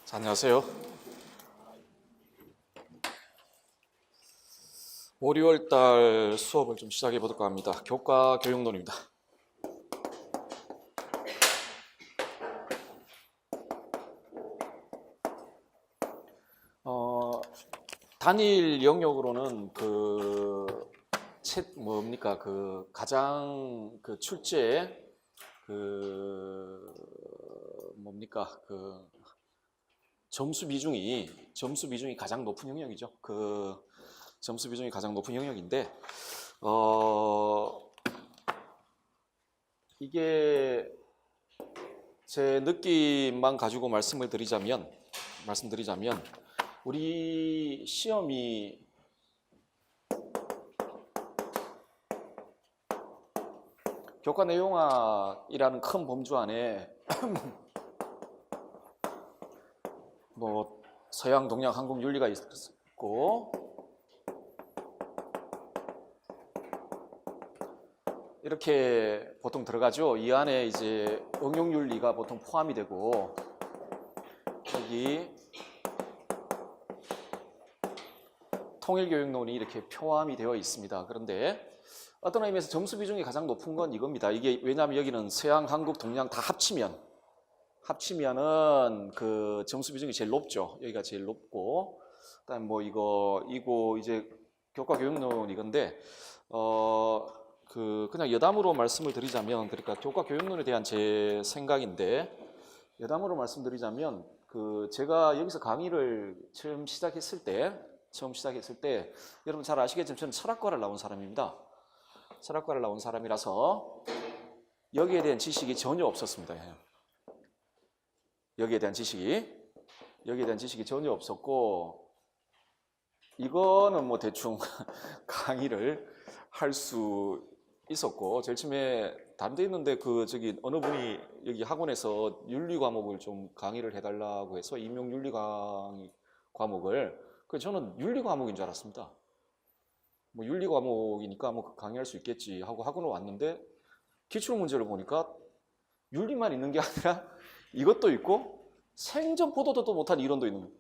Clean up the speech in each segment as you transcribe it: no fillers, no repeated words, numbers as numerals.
자, 안녕하세요. 5, 6월 달 수업을 좀 시작해 보도록 합니다. 교과 교육론입니다. 단일 영역으로는 가장 출제 점수 비중이 가장 높은 영역이죠. 점수 비중이 가장 높은 영역인데 이게 제 느낌만 가지고 말씀드리자면 우리 시험이 교과 내용학이라는 큰 범주 안에 뭐 서양, 동양, 한국 윤리가 있고 이렇게 보통 들어가죠. 이 안에 이제 응용 윤리가 보통 포함이 되고 여기 통일교육론이 이렇게 포함이 되어 있습니다. 그런데 어떤 의미에서 점수 비중이 가장 높은 건 이겁니다. 이게 왜냐하면 여기는 서양, 한국, 동양 다 합치면은 그 점수 비중이 제일 높죠. 여기가 제일 높고, 그다음 뭐 이거 이제 교과 교육론 이건데 그냥 여담으로 말씀을 드리자면, 그러니까 교과 교육론에 대한 제 생각인데, 여담으로 말씀드리자면 제가 여기서 강의를 처음 시작했을 때 여러분 잘 아시겠지만 저는 철학과를 나온 사람입니다. 철학과를 나온 사람이라서 여기에 대한 지식이 전혀 없었습니다. 여기에 대한 지식이 전혀 없었고, 이거는 뭐 대충 강의를 할 수 있었고, 제일 처음에 다른 데 있는데 어느 분이 여기 학원에서 윤리 과목을 좀 강의를 해달라고 해서 임용 윤리 과목을, 저는 윤리 과목인 줄 알았습니다. 뭐 윤리 과목이니까 뭐 강의할 수 있겠지 하고 학원을 왔는데, 기출 문제를 보니까 윤리만 있는 게 아니라 이것도 있고 생전 보도 듣도 못한 이론도 있는 거예요.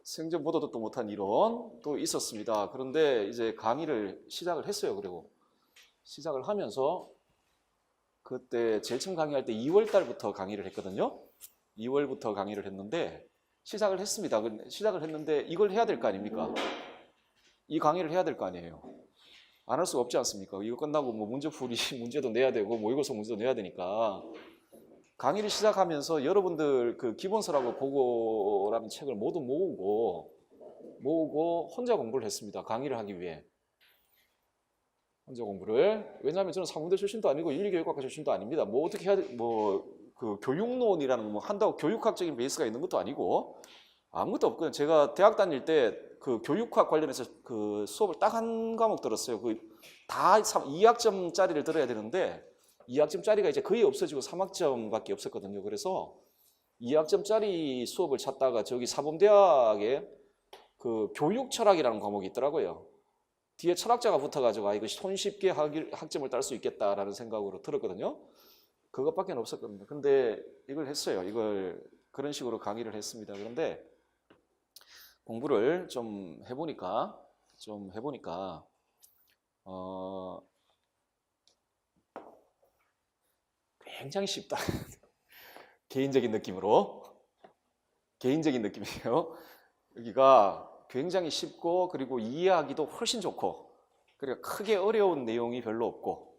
생전 보도 듣도 못한 이론도 있었습니다. 그런데 이제 강의를 시작을 했어요. 그리고 시작을 하면서 그때 제일 처음 강의할 때 2월 달부터 강의를 했거든요. 2월부터 강의를 했는데 시작을 했습니다. 시작을 했는데 이걸 해야 될 거 아닙니까? 이 강의를 해야 될 거 아니에요. 안 할 수가 없지 않습니까? 이거 끝나고 뭐 문제풀이 문제도 내야 되고 모의고사 문제도 내야 되니까 강의를 시작하면서 여러분들 기본서라고 보고라는 책을 모두 모으고 혼자 공부를 했습니다. 강의를 하기 위해. 혼자 공부를. 왜냐하면 저는 사문대 출신도 아니고 윤리교육학과 출신도 아닙니다. 뭐 어떻게 해야 돼, 교육론이라는 뭐 한다고 교육학적인 베이스가 있는 것도 아니고 아무것도 없거든요. 제가 대학 다닐 때 교육학 관련해서 수업을 딱 한 과목 들었어요. 다 2학점짜리를 들어야 되는데 2학점짜리가 이제 거의 없어지고 3학점밖에 없었거든요. 그래서 2학점짜리 수업을 찾다가 저기 사범대학에 교육철학이라는 과목이 있더라고요. 뒤에 철학자가 붙어가지고 이거 손쉽게 학점을 딸 수 있겠다라는 생각으로 들었거든요. 그것밖에 없었거든요. 근데 이걸 했어요. 그런 식으로 강의를 했습니다. 그런데 공부를 좀 해보니까 굉장히 쉽다. 개인적인 느낌이에요. 여기가 굉장히 쉽고, 그리고 이해하기도 훨씬 좋고, 그리고 크게 어려운 내용이 별로 없고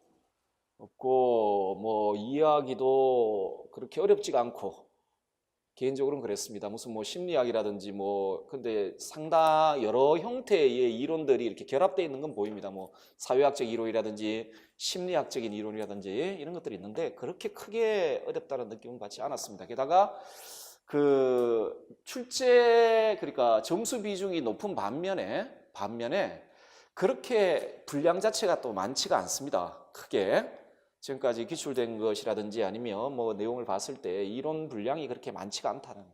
뭐 이해하기도 그렇게 어렵지가 않고, 개인적으로는 그랬습니다. 무슨 뭐 심리학이라든지 근데 상당 여러 형태의 이론들이 이렇게 결합되어 있는 건 보입니다. 뭐 사회학적 이론이라든지 심리학적인 이론이라든지 이런 것들이 있는데 그렇게 크게 어렵다는 느낌은 받지 않았습니다. 게다가 그러니까 점수 비중이 높은 반면에 그렇게 분량 자체가 또 많지가 않습니다. 크게. 지금까지 기출된 것이라든지 아니면 뭐 내용을 봤을 때 이론 분량이 그렇게 많지가 않다라는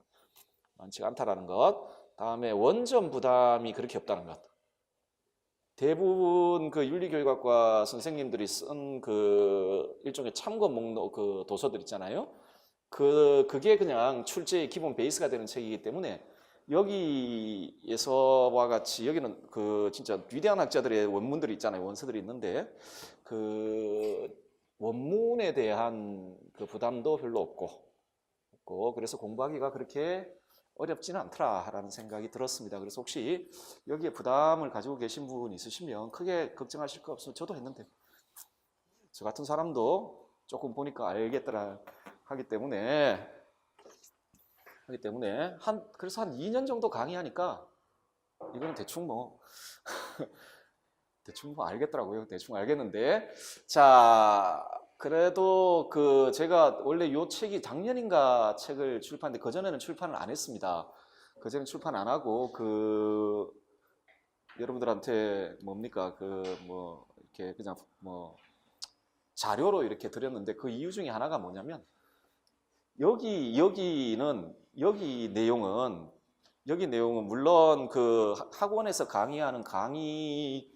것. 다음에 원점 부담이 그렇게 없다는 것. 대부분 윤리교육학과 선생님들이 쓴 일종의 참고 목록 도서들 있잖아요. 그게 그냥 출제의 기본 베이스가 되는 책이기 때문에 여기에서와 같이 여기는 그 진짜 위대한 학자들의 원문들이 있잖아요. 원서들이 있는데 그 원문에 대한 그 부담도 별로 없고 그래서 공부하기가 그렇게 어렵지는 않더라라는 생각이 들었습니다. 그래서 혹시 여기에 부담을 가지고 계신 분 있으시면 크게 걱정하실 거 없으면 저도 했는데 저 같은 사람도 조금 보니까 알겠더라 하기 때문에 그래서 한 2년 정도 강의하니까 이거는 대충 뭐 알겠더라고요. 대충 알겠는데 자 그래도 그 제가 원래 요 책이 작년인가 책을 출판했는데 그전에는 출판을 안 했습니다. 그전에 출판 안 하고 그 여러분들한테 뭡니까 그 뭐 이렇게 그냥 뭐 자료로 이렇게 드렸는데 그 이유 중에 하나가 뭐냐면 여기 내용은 물론 그 학원에서 강의하는 강의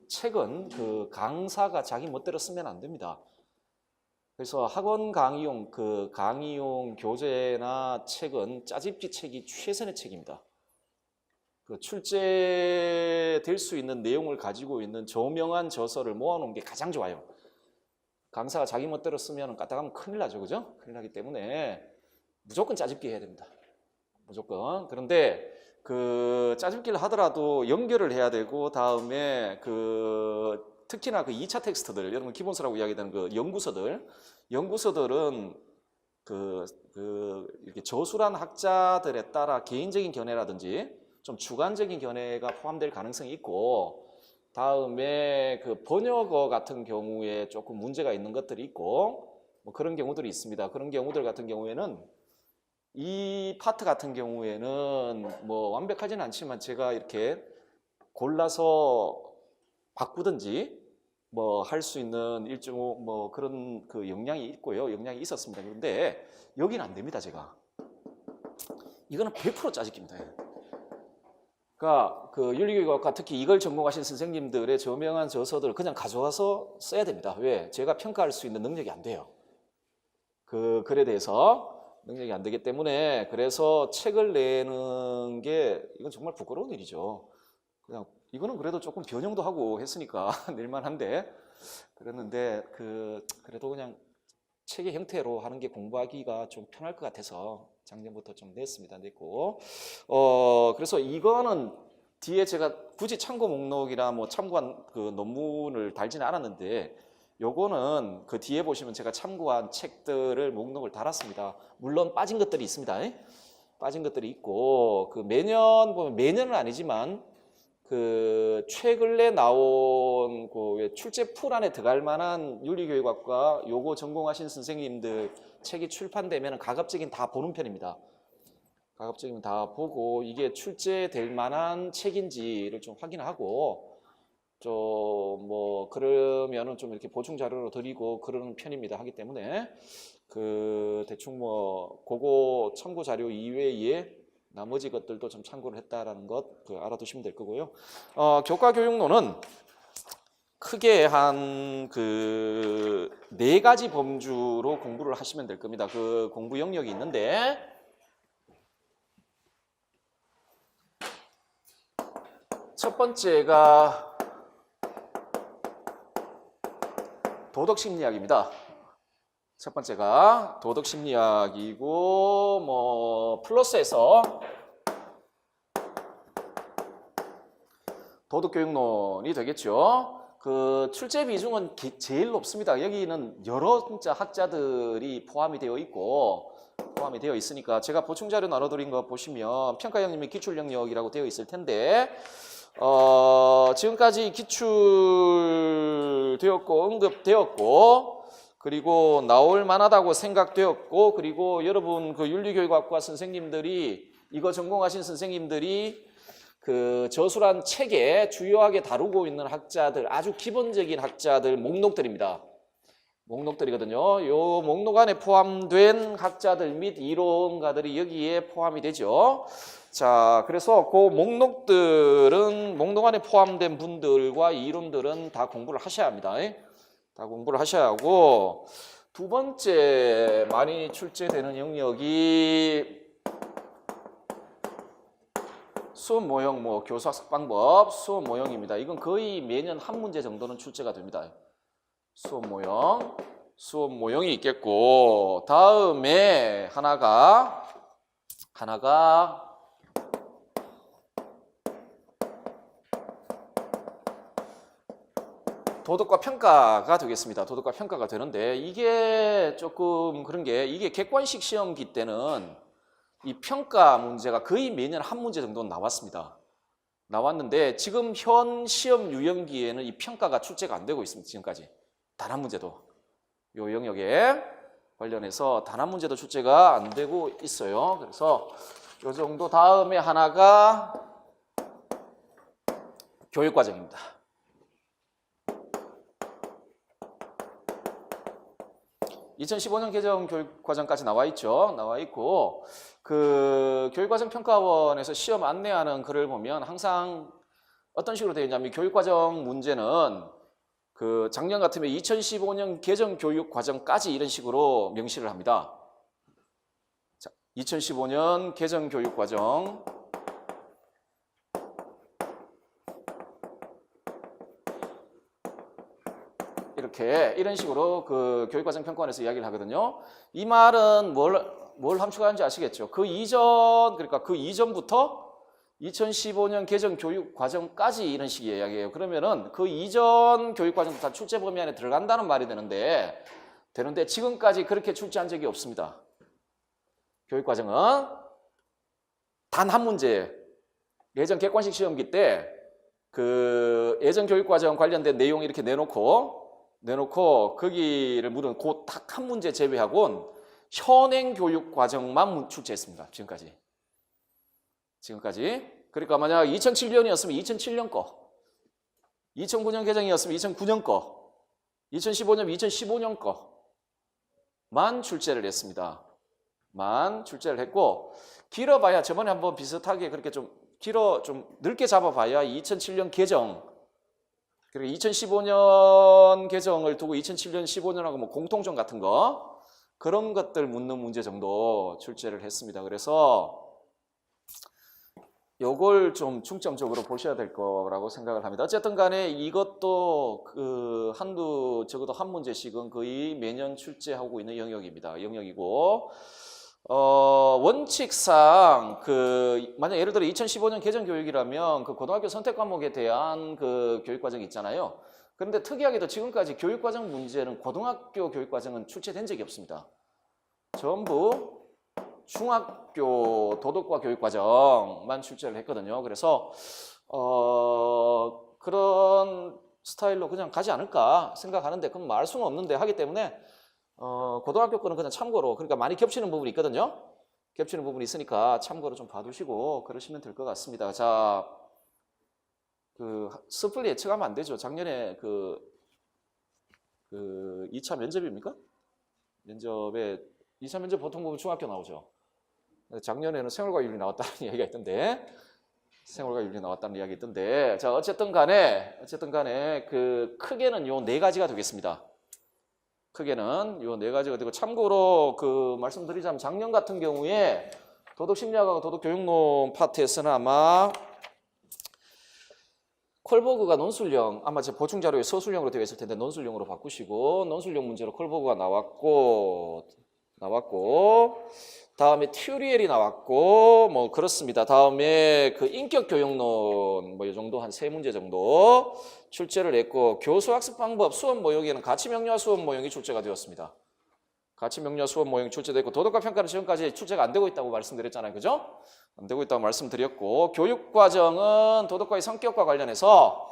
책은 그 강사가 자기 멋대로 쓰면 안 됩니다. 그래서 학원 강의용 그 강의용 교재나 책은 짜집기 책이 최선의 책입니다. 그 출제될 수 있는 내용을 가지고 있는 조명한 저서를 모아놓은 게 가장 좋아요. 강사가 자기 멋대로 쓰면 까딱하면 큰일 나죠, 그죠? 큰일 나기 때문에 무조건 짜집기 해야 됩니다. 무조건. 그런데 그 짜집기를 하더라도 연결을 해야 되고 다음에 그 특히나 그 2차 텍스트들 여러분 기본서라고 이야기되는 그 연구서들은 이렇게 저술한 학자들에 따라 개인적인 견해라든지 좀 주관적인 견해가 포함될 가능성이 있고 다음에 그 번역어 같은 경우에 조금 문제가 있는 것들이 있고 뭐 그런 경우들이 있습니다. 그런 경우들 같은 경우에는 이 파트 같은 경우에는 뭐 완벽하지는 않지만 제가 이렇게 골라서 바꾸든지 뭐 할 수 있는 일종 뭐 그런 그 역량이 있고요. 역량이 있었습니다. 그런데 여기는 안 됩니다. 제가 이거는 100% 짜집기입니다. 그러니까 그 윤리교육학과 특히 이걸 전공하신 선생님들의 저명한 저서들을 그냥 가져와서 써야 됩니다. 왜? 제가 평가할 수 있는 능력이 안 돼요. 그 글에 대해서 능력이 안 되기 때문에 그래서 책을 내는 게 이건 정말 부끄러운 일이죠. 그냥 이거는 그래도 조금 변형도 하고 했으니까 낼만한데 그랬는데 그래도 그냥 책의 형태로 하는 게 공부하기가 좀 편할 것 같아서 작년부터 좀 냈고 그래서 이거는 뒤에 제가 굳이 참고 목록이나 뭐 참고한 그 논문을 달지는 않았는데 요거는 그 뒤에 보시면 제가 참고한 책들을 목록을 달았습니다. 물론 빠진 것들이 있습니다. 빠진 것들이 있고 그 매년 보면 매년은 아니지만 그 최근에 나온 그 출제 풀 안에 들어갈 만한 윤리교육학과 요거 전공하신 선생님들 책이 출판되면 가급적인 다 보는 편입니다. 가급적이면 다 보고 이게 출제될 만한 책인지를 좀 확인하고 좀 뭐 그러면은 좀 이렇게 보충 자료로 드리고 그러는 편입니다. 하기 때문에 그 대충 뭐 그거 참고 자료 이외에 나머지 것들도 좀 참고를 했다라는 것 알아두시면 될 거고요. 교과 교육론은 크게 한 그 4가지 범주로 공부를 하시면 될 겁니다. 그 공부 영역이 있는데 첫 번째가 도덕심리학입니다. 첫 번째가 도덕심리학이고 뭐 플러스해서 도덕교육론이 되겠죠. 그 출제 비중은 제일 높습니다. 여기는 여러 진짜 학자들이 포함이 되어 있으니까 제가 보충 자료 나눠드린 거 보시면 평가형님의 기출 영역이라고 되어 있을 텐데 지금까지 기출되었고 언급되었고 그리고 나올 만하다고 생각되었고 그리고 여러분 그 윤리교육학과 선생님들이 이거 전공하신 선생님들이 그 저술한 책에 주요하게 다루고 있는 학자들 아주 기본적인 학자들 목록들입니다. 목록들이거든요. 이 목록 안에 포함된 학자들 및 이론가들이 여기에 포함이 되죠. 자, 그래서 그 목록들은 목록 안에 포함된 분들과 이론들은 다 공부를 하셔야 합니다. 다 공부를 하셔야 하고 두 번째 많이 출제되는 영역이 수업 모형, 뭐 교수학습 방법, 수업 모형입니다. 이건 거의 매년 한 문제 정도는 출제가 됩니다. 수업 모형이 있겠고, 다음에 하나가 도덕과 평가가 되겠습니다. 도덕과 평가가 되는데, 이게 조금 그런 게, 이게 객관식 시험기 때는 이 평가 문제가 거의 매년 한 문제 정도는 나왔습니다. 나왔는데 지금 현 시험 유형기에는 이 평가가 출제가 안 되고 있습니다. 지금까지 단 한 문제도 이 영역에 관련해서 단 한 문제도 출제가 안 되고 있어요. 그래서 이 정도. 다음에 하나가 교육과정입니다. (2015년) 개정 교육과정까지 나와 있죠. 나와 있고, 그 교육과정평가원에서 시험 안내하는 글을 보면 항상 어떤 식으로 되어 있냐면, 교육과정 문제는 그 작년 같으면 2015년 개정 교육과정까지 이런 식으로 명시를 합니다. 자, 2015년 개정 교육과정 이런 식으로 그 교육과정 평가원에서 이야기를 하거든요. 이 말은 뭘 함축하는지 아시겠죠? 그 이전부터 2015년 개정 교육과정까지 이런 식의 이야기예요. 그러면은 그 이전 교육과정도 다 출제 범위 안에 들어간다는 말이 되는데 지금까지 그렇게 출제한 적이 없습니다. 교육과정은 단 한 문제, 예전 객관식 시험기 때 그 예전 교육과정 관련된 내용 이렇게 내놓고 거기를 물은 그 딱 한 문제 제외하고는 현행 교육과정만 출제했습니다. 지금까지. 그러니까 만약 2007년이었으면 2007년 거, 2009년 개정이었으면 2009년 거, 2015년 2015년 거만 출제를 했습니다. 만 출제를 했고, 길어봐야 저번에 한번 비슷하게 그렇게 좀 넓게 잡아봐야 2007년 개정, 그리고 2015년 개정을 두고 2007년 15년하고 뭐 공통점 같은 거, 그런 것들 묻는 문제 정도 출제를 했습니다. 그래서 요걸 좀 중점적으로 보셔야 될 거라고 생각을 합니다. 어쨌든 간에 이것도 적어도 한 문제씩은 거의 매년 출제하고 있는 영역이고, 원칙상 만약 예를 들어 2015년 개정 교육이라면 그 고등학교 선택 과목에 대한 그 교육과정이 있잖아요. 그런데 특이하게도 지금까지 교육과정 문제는 고등학교 교육과정은 출제된 적이 없습니다. 전부 중학교 도덕과 교육과정만 출제를 했거든요. 그래서 그런 스타일로 그냥 가지 않을까 생각하는데, 그건 말 수는 없는데 하기 때문에 고등학교 거는 그냥 참고로, 그러니까 많이 겹치는 부분이 있거든요. 겹치는 부분이 있으니까 참고로 좀 봐두시고 그러시면 될 것 같습니다. 자, 섣불리 예측하면 안 되죠. 작년에 2차 면접입니까? 2차 면접 보통 보면 중학교 나오죠. 작년에는 생활과윤리 나왔다는 이야기가 있던데, 자, 어쨌든 간에 크게는 요 네 가지가 되겠습니다. 크게는 요 네 가지가 되고, 참고로 말씀드리자면 작년 같은 경우에 도덕심리학하고 도덕교육론 파트에서는 아마 콜버그가 논술형, 아마 제 보충자료에 서술형으로 되어 있을 텐데 논술형으로 바꾸시고, 논술형 문제로 콜버그가 나왔고, 다음에 튜리엘이 나왔고, 뭐 그렇습니다. 다음에 인격교육론 이 정도 한 3문제 정도 출제를 했고, 교수학습 방법 수업 모형에는 가치명료와 수업 모형이 출제가 되었습니다. 가치명료와 수업 모형이 출제됐고, 도덕과 평가는 지금까지 출제가 안 되고 있다고 말씀드렸잖아요. 그죠? 안 되고 있다고 말씀드렸고, 교육과정은 도덕과의 성격과 관련해서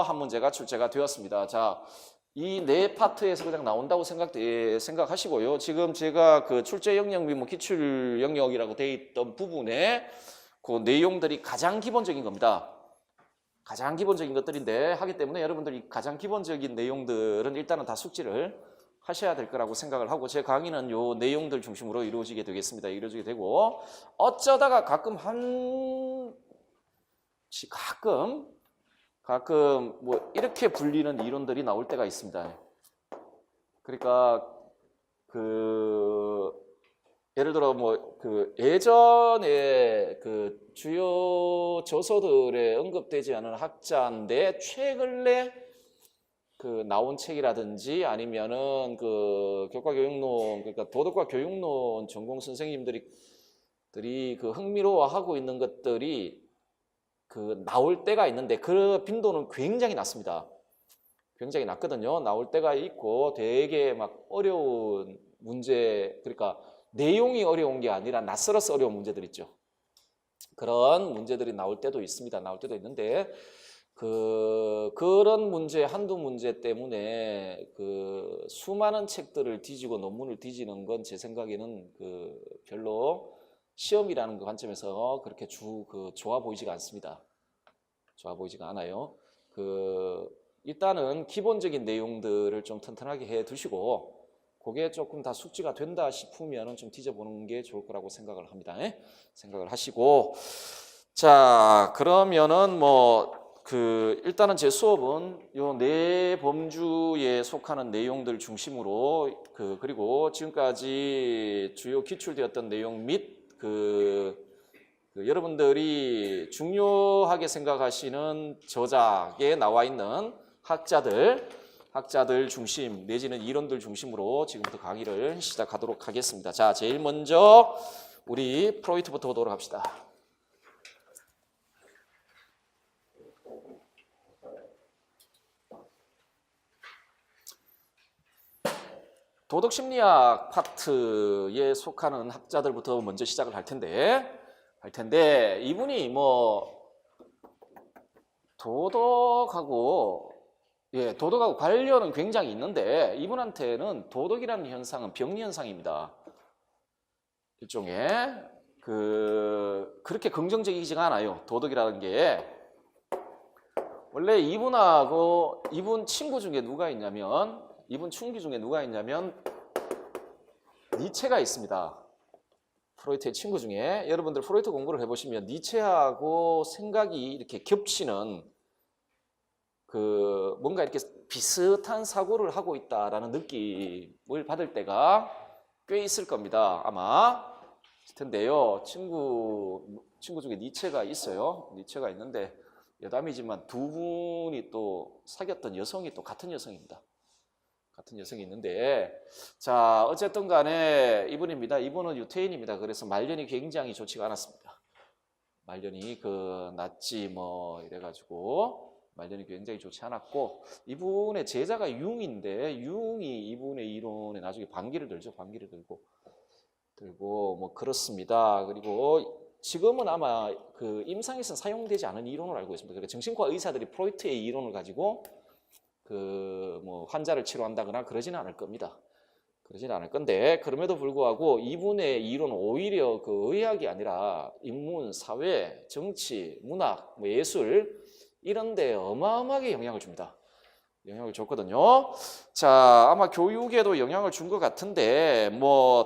한 문제가 출제가 되었습니다. 자, 이 네 파트에서 그냥 나온다고 생각하시고요. 지금 제가 출제 영역 및 기출 영역이라고 되어 있던 부분에 그 내용들이 가장 기본적인 겁니다. 가장 기본적인 것들인데, 하기 때문에 여러분들이 가장 기본적인 내용들은 일단은 다 숙지를 하셔야 될 거라고 생각을 하고, 제 강의는 요 내용들 중심으로 이루어지게 되고, 어쩌다가 가끔 뭐 이렇게 불리는 이론들이 나올 때가 있습니다. 그러니까 그 예를 들어 뭐 그 예전에 그 주요 저서들에 언급되지 않은 학자인데 최근에 그 나온 책이라든지 아니면은 그 교과교육론 그러니까 도덕과 교육론 전공 선생님들이 그 흥미로워하고 있는 것들이 그 나올 때가 있는데 그 빈도는 굉장히 낮습니다. 굉장히 낮거든요. 나올 때가 있고 되게 막 어려운 문제 그러니까 내용이 어려운 게 아니라 낯설어서 어려운 문제들 있죠. 그런 문제들이 나올 때도 있습니다. 나올 때도 있는데 그런 문제 한두 문제 때문에 그 수많은 책들을 뒤지고 논문을 뒤지는 건 제 생각에는 그 별로 시험이라는 그 관점에서 그렇게 좋아 보이지가 않습니다. 좋아 보이지가 않아요. 일단은 기본적인 내용들을 좀 튼튼하게 해 두시고 그게 조금 다 숙지가 된다 싶으면 좀 뒤져보는 게 좋을 거라고 생각을 합니다. 생각을 하시고 자 그러면은 일단은 제 수업은 요 네 범주에 속하는 내용들 중심으로 그리고 지금까지 주요 기출되었던 내용 및 여러분들이 중요하게 생각하시는 저작에 나와 있는 학자들 중심 내지는 이론들 중심으로 지금부터 강의를 시작하도록 하겠습니다. 자, 제일 먼저 우리 프로이트부터 보도록 합시다. 도덕심리학 파트에 속하는 학자들부터 먼저 시작을 할 텐데 이분이 도덕하고 관련은 굉장히 있는데 이분한테는 도덕이라는 현상은 병리 현상입니다. 일종의 그렇게 긍정적이지가 않아요. 도덕이라는 게 원래 이분 친구 중에 누가 있냐면 니체가 있습니다. 프로이트의 친구 중에 여러분들 프로이트 공부를 해보시면 니체하고 생각이 이렇게 겹치는 뭔가 이렇게 비슷한 사고를 하고 있다라는 느낌을 받을 때가 꽤 있을 겁니다. 아마 있을 텐데요. 친구 중에 니체가 있어요. 니체가 있는데 여담이지만 두 분이 또 사귀었던 여성이 또 같은 여성입니다. 같은 여성이 있는데 자 어쨌든 간에 이분입니다. 이분은 유태인입니다. 그래서 말년이 굉장히 좋지가 않았습니다. 말년이 낫지 이래가지고 말년이 굉장히 좋지 않았고 이분의 제자가 융인데 융이 이분의 이론에 나중에 반기를 들죠. 반기를 들고 그렇습니다. 그리고 지금은 아마 임상에서는 사용되지 않은 이론을 알고 있습니다. 그러니까 정신과 의사들이 프로이트의 이론을 가지고 환자를 치료한다거나 그러지는 않을 겁니다. 그러지는 않을 건데 그럼에도 불구하고 이분의 이론은 오히려 의학이 아니라 인문, 사회, 정치, 문학, 예술 이런 데 어마어마하게 영향을 줍니다. 영향을 줬거든요. 자, 아마 교육에도 영향을 준 것 같은데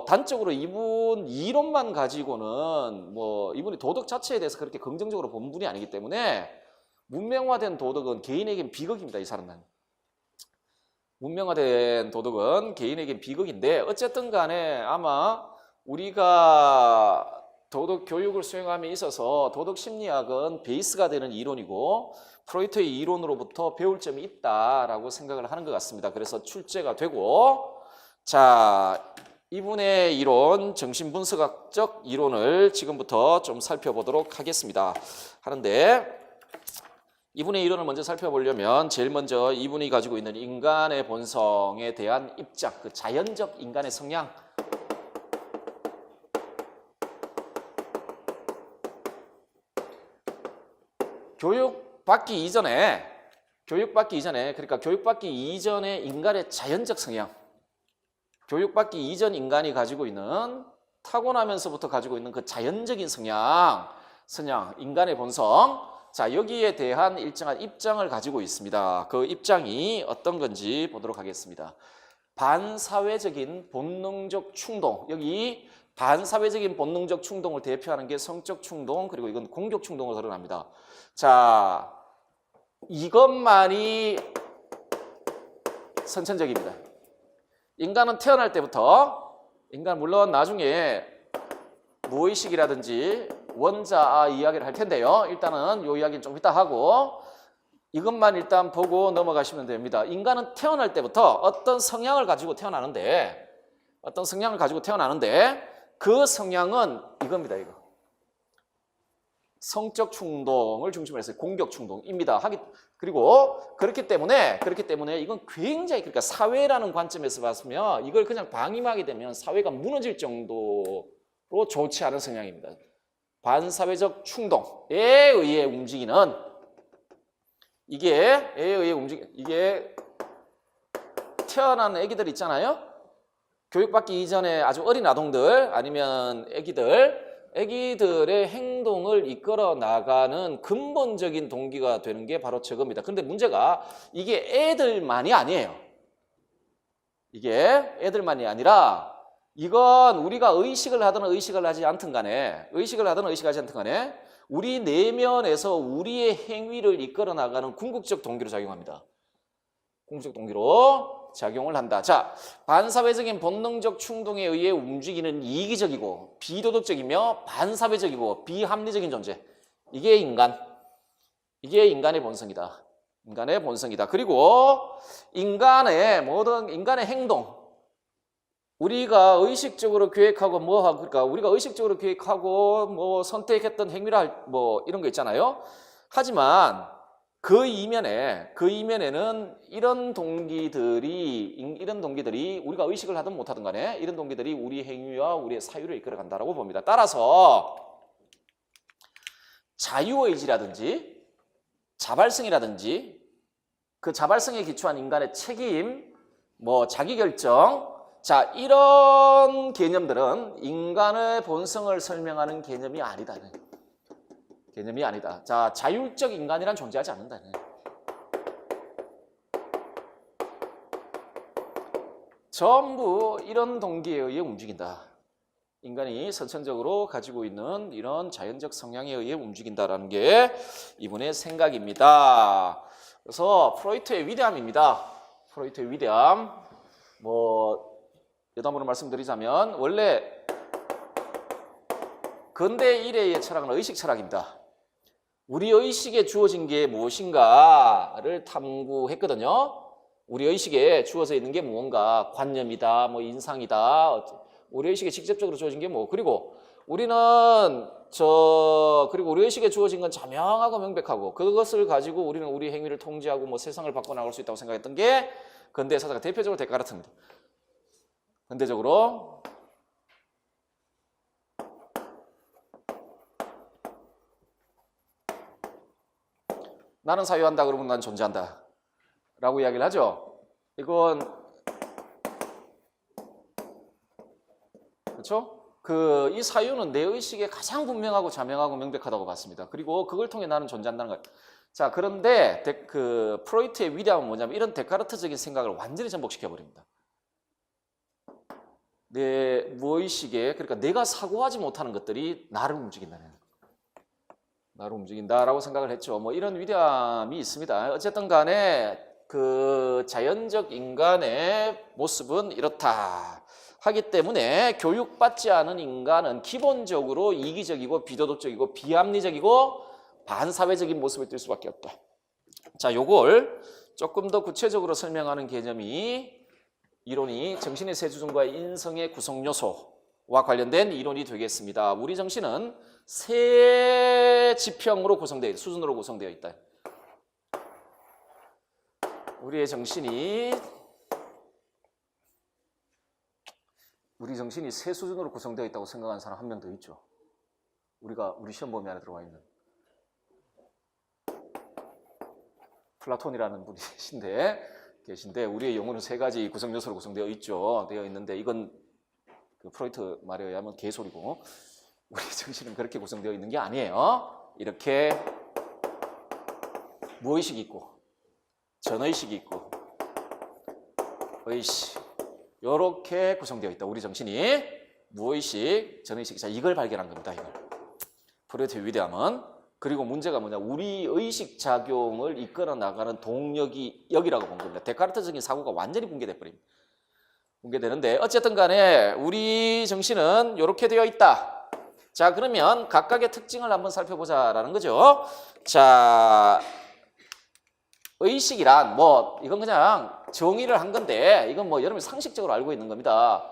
단적으로 이분 이론만 가지고는 이분이 도덕 자체에 대해서 그렇게 긍정적으로 본 분이 아니기 때문에 문명화된 도덕은 개인에겐 비극입니다. 이 사람은. 문명화된 도덕은 개인에겐 비극인데 어쨌든 간에 아마 우리가 도덕 교육을 수행함에 있어서 도덕 심리학은 베이스가 되는 이론이고 프로이트의 이론으로부터 배울 점이 있다라고 생각을 하는 것 같습니다. 그래서 출제가 되고 자 이분의 이론 정신분석학적 이론을 지금부터 좀 살펴보도록 하겠습니다. 하는데 이분의 이론을 먼저 살펴보려면 제일 먼저 이분이 가지고 있는 인간의 본성에 대한 입장, 자연적 인간의 성향 교육받기 이전에 그러니까 교육받기 이전에 인간의 자연적 성향 교육받기 이전 인간이 가지고 있는 타고나면서부터 가지고 있는 그 자연적인 성향 인간의 본성 자 여기에 대한 일정한 입장을 가지고 있습니다. 그 입장이 어떤 건지 보도록 하겠습니다. 반사회적인 본능적 충동 여기 반사회적인 본능적 충동을 대표하는 게 성적 충동 그리고 이건 공격 충동으로 드러납니다. 자 이것만이 선천적입니다. 인간은 태어날 때부터, 인간 물론 나중에 무의식이라든지 원자 이야기를 할 텐데요. 일단은 이 이야기는 좀 이따 하고 이것만 일단 보고 넘어가시면 됩니다. 인간은 태어날 때부터 어떤 성향을 가지고 태어나는데 그 성향은 이겁니다. 이거. 성적 충동을 중심으로 해서 공격 충동입니다. 그리고 그렇기 때문에 이건 굉장히, 그러니까 사회라는 관점에서 봤으면 이걸 그냥 방임하게 되면 사회가 무너질 정도로 좋지 않은 성향입니다. 반사회적 충동에 의해 움직이는, 이게 태어난 애기들 있잖아요. 교육받기 이전에 아주 어린 아동들 아니면 애기들의 행동을 이끌어 나가는 근본적인 동기가 되는 게 바로 저겁니다. 그런데 문제가 이게 애들만이 아니에요. 이게 애들만이 아니라 이건 우리가 의식을 하든 의식을 하지 않든 간에 우리 내면에서 우리의 행위를 이끌어 나가는 궁극적 동기로 작용합니다. 궁극적 동기로 작용을 한다. 자, 반사회적인 본능적 충동에 의해 움직이는 이기적이고 비도덕적이며 반사회적이고 비합리적인 존재. 이게 인간의 본성이다. 인간의 본성이다. 그리고 인간의 행동, 우리가 의식적으로 계획하고 그러니까 우리가 의식적으로 계획하고 선택했던 행위라 이런 거 있잖아요. 하지만 그 이면에는 이런 동기들이 우리가 의식을 하든 못하든 간에 이런 동기들이 우리 행위와 우리의 사유를 이끌어간다라고 봅니다. 따라서 자유의지라든지 자발성이라든지 그 자발성에 기초한 인간의 책임, 자기결정, 자, 이런 개념들은 인간의 본성을 설명하는 개념이 아니다. 자, 자율적 인간이란 존재하지 않는다. 전부 이런 동기에 의해 움직인다. 인간이 선천적으로 가지고 있는 이런 자연적 성향에 의해 움직인다라는 게 이분의 생각입니다. 그래서 프로이트의 위대함입니다. 프로이트의 위대함. 여담으로 말씀드리자면 원래 근대 이래의 철학은 의식 철학입니다. 우리 의식에 주어진 게 무엇인가를 탐구했거든요. 우리 의식에 주어져 있는 게 무언가, 관념이다, 인상이다. 우리 의식에 직접적으로 주어진 게 그리고 우리 의식에 주어진 건 자명하고 명백하고 그것을 가지고 우리는 우리 행위를 통제하고 세상을 바꿔나갈 수 있다고 생각했던 게 근대 사상가 대표적으로 데카르트입니다. 근대적으로 나는 사유한다 그러면 난 존재한다 라고 이야기를 하죠. 이건 그렇죠? 이 사유는 내 의식에 가장 분명하고 자명하고 명백하다고 봤습니다. 그리고 그걸 통해 나는 존재한다는 거예요. 자, 그런데 프로이트의 위대함은 뭐냐면 이런 데카르트적인 생각을 완전히 전복시켜버립니다. 내 무의식에, 그러니까 내가 사고하지 못하는 것들이 나를 움직인다라고 생각을 했죠. 이런 위대함이 있습니다. 어쨌든 간에 그 자연적 인간의 모습은 이렇다 하기 때문에 교육받지 않은 인간은 기본적으로 이기적이고 비도덕적이고 비합리적이고 반사회적인 모습을 띌 수밖에 없다. 자, 요걸 조금 더 구체적으로 설명하는 이론이 정신의 세 주종과 인성의 구성 요소와 관련된 이론이 되겠습니다. 우리 정신은 세 지평으로 수준으로 구성되어 있다. 우리 정신이 세 수준으로 구성되어 있다고 생각하는 사람 한 명 더 있죠. 우리 시험 범위 안에 들어와 있는 플라톤이라는 분이 계신데 우리의 영혼은 세 가지 구성 요소로 구성되어 있는데 이건 프로이트 말에 의하면 개소리고 우리 정신은 그렇게 구성되어 있는 게 아니에요. 이렇게 무의식이 있고 전의식이 있고 의식 이렇게 구성되어 있다. 우리 정신이 무의식, 전의식. 자, 이걸 발견한 겁니다. 이걸. 프로이트의 위대함은. 그리고 문제가 뭐냐? 우리 의식 작용을 이끌어 나가는 동력이 여기라고 본 겁니다. 데카르트적인 사고가 완전히 붕괴돼 버립니다. 붕괴되는데 어쨌든 간에 우리 정신은 이렇게 되어 있다. 자, 그러면 각각의 특징을 한번 살펴보자라는 거죠. 자, 의식이란 뭐 이건 그냥 정의를 한 건데 이건 뭐 여러분이 상식적으로 알고 있는 겁니다.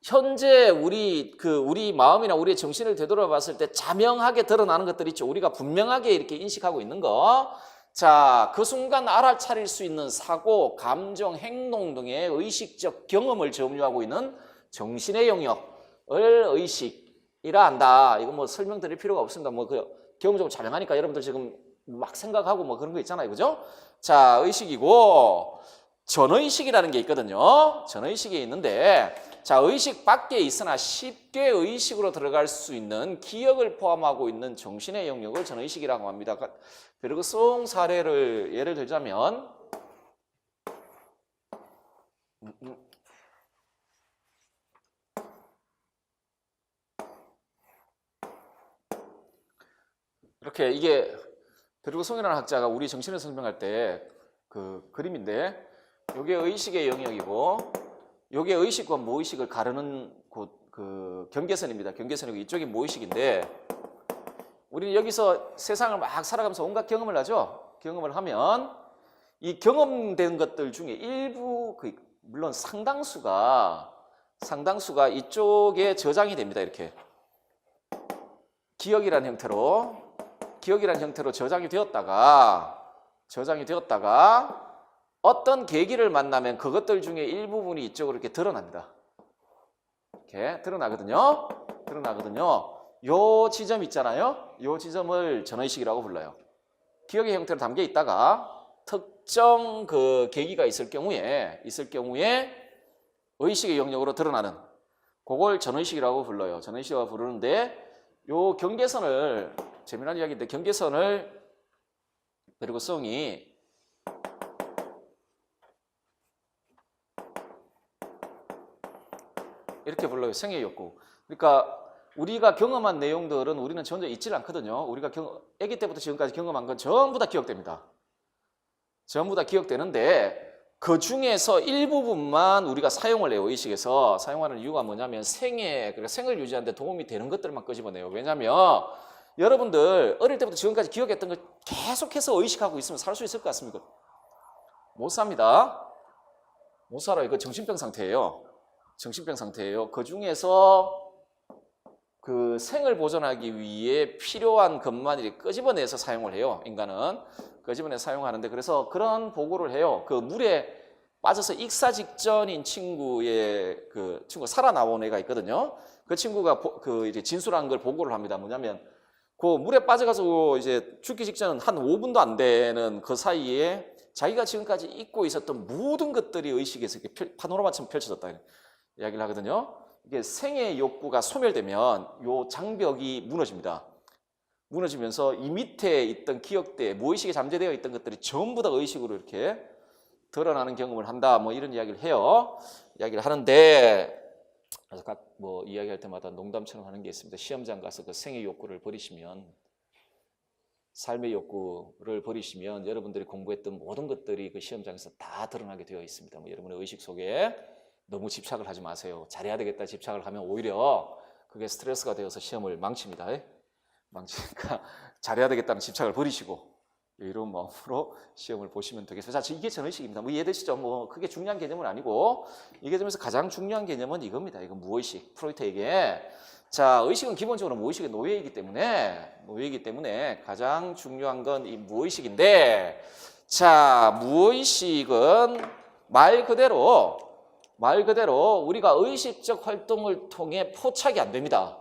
현재 우리 마음이나 우리의 정신을 되돌아봤을 때 자명하게 드러나는 것들 있죠. 우리가 분명하게 이렇게 인식하고 있는 거. 자, 그 순간 알아차릴 수 있는 사고, 감정, 행동 등의 의식적 경험을 점유하고 있는 정신의 영역을 의식이라 한다. 이거 뭐 설명드릴 필요가 없습니다. 뭐 그 경험적으로 자명하니까 여러분들 지금 막 생각하고 뭐 그런 거 있잖아요. 그죠? 자, 의식이고 전의식이라는 게 있거든요. 전의식이 있는데 자, 의식 밖에 있으나 쉽게 의식으로 들어갈 수 있는 기억을 포함하고 있는 정신의 영역을 전의식이라고 합니다. 베르그송 사례를 예를 들자면 이렇게 이게 베르그송이라는 학자가 우리 정신을 설명할 때 그 그림인데 이게 의식의 영역이고 이게 의식과 무의식을 가르는 그 경계선입니다. 경계선이고 이쪽이 무의식인데 우리는 여기서 세상을 막 살아가면서 온갖 경험을 하죠. 경험을 하면 이 경험된 것들 중에 일부 물론 상당수가 이쪽에 저장이 됩니다. 이렇게 기억이라는 형태로 저장이 되었다가 어떤 계기를 만나면 그것들 중에 일부분이 이쪽으로 이렇게 드러납니다. 이렇게 드러나거든요. 요 지점 있잖아요. 요 지점을 전의식이라고 불러요. 기억의 형태로 담겨 있다가 특정 그 계기가 있을 경우에 의식의 영역으로 드러나는 그걸 전의식이라고 불러요. 전의식이라고 부르는데 요 경계선을 재미난 이야기인데 경계선을 베르그송이 이렇게 불러요. 생애 욕구. 그러니까 우리가 경험한 내용들은 우리는 전혀 잊질 않거든요. 우리가 아기 때부터 지금까지 경험한 건 전부 다 기억됩니다. 전부 다 기억되는데 그 중에서 일부분만 우리가 사용을 해요. 의식에서 사용하는 이유가 뭐냐면 그러니까 생을 유지하는 데 도움이 되는 것들만 끄집어내요. 왜냐하면 여러분들 어릴 때부터 지금까지 기억했던 걸 계속해서 의식하고 있으면 살 수 있을 것 같습니까? 못 삽니다. 못 살아요. 이거 정신병 상태예요. 그 중에서 그 생을 보존하기 위해 필요한 것만 이렇게 끄집어내서 사용을 해요. 인간은 끄집어내서 사용하는데 그래서 그런 보고를 해요. 그 물에 빠져서 익사 직전인 친구 살아나온 애가 있거든요. 그 친구가 이제 진술한 걸 보고를 합니다. 뭐냐면 그 물에 빠져가지고 이제 죽기 직전 한 5분도 안 되는 그 사이에 자기가 지금까지 잊고 있었던 모든 것들이 의식에서 이렇게 파노라마처럼 펼쳐졌다 이야기를 하거든요. 이게 생의 욕구가 소멸되면 요 장벽이 무너집니다. 무너지면서 이 밑에 있던 기억대, 무의식에 잠재되어 있던 것들이 전부 다 의식으로 이렇게 드러나는 경험을 한다. 뭐 이런 이야기를 해요. 이야기를 하는데 뭐 이야기할 때마다 농담처럼 하는 게 있습니다. 시험장 가서 그 생의 욕구를 버리시면 삶의 욕구를 버리시면 여러분들이 공부했던 모든 것들이 그 시험장에서 다 드러나게 되어 있습니다. 뭐 여러분의 의식 속에 너무 집착을 하지 마세요. 잘해야 되겠다 집착을 하면 오히려 그게 스트레스가 되어서 시험을 망칩니다. 망치니까 잘해야 되겠다는 집착을 버리시고 이런 마음으로 시험을 보시면 되겠습니다. 자, 이게 전의식입니다. 뭐 이해되시죠? 뭐 크게 중요한 개념은 아니고 이 개념에서 가장 중요한 개념은 이겁니다. 이건 무의식. 프로이트에게 자, 의식은 기본적으로 무의식의 노예이기 때문에 가장 중요한 건 이 무의식인데 자, 무의식은 말 그대로 우리가 의식적 활동을 통해 포착이 안 됩니다.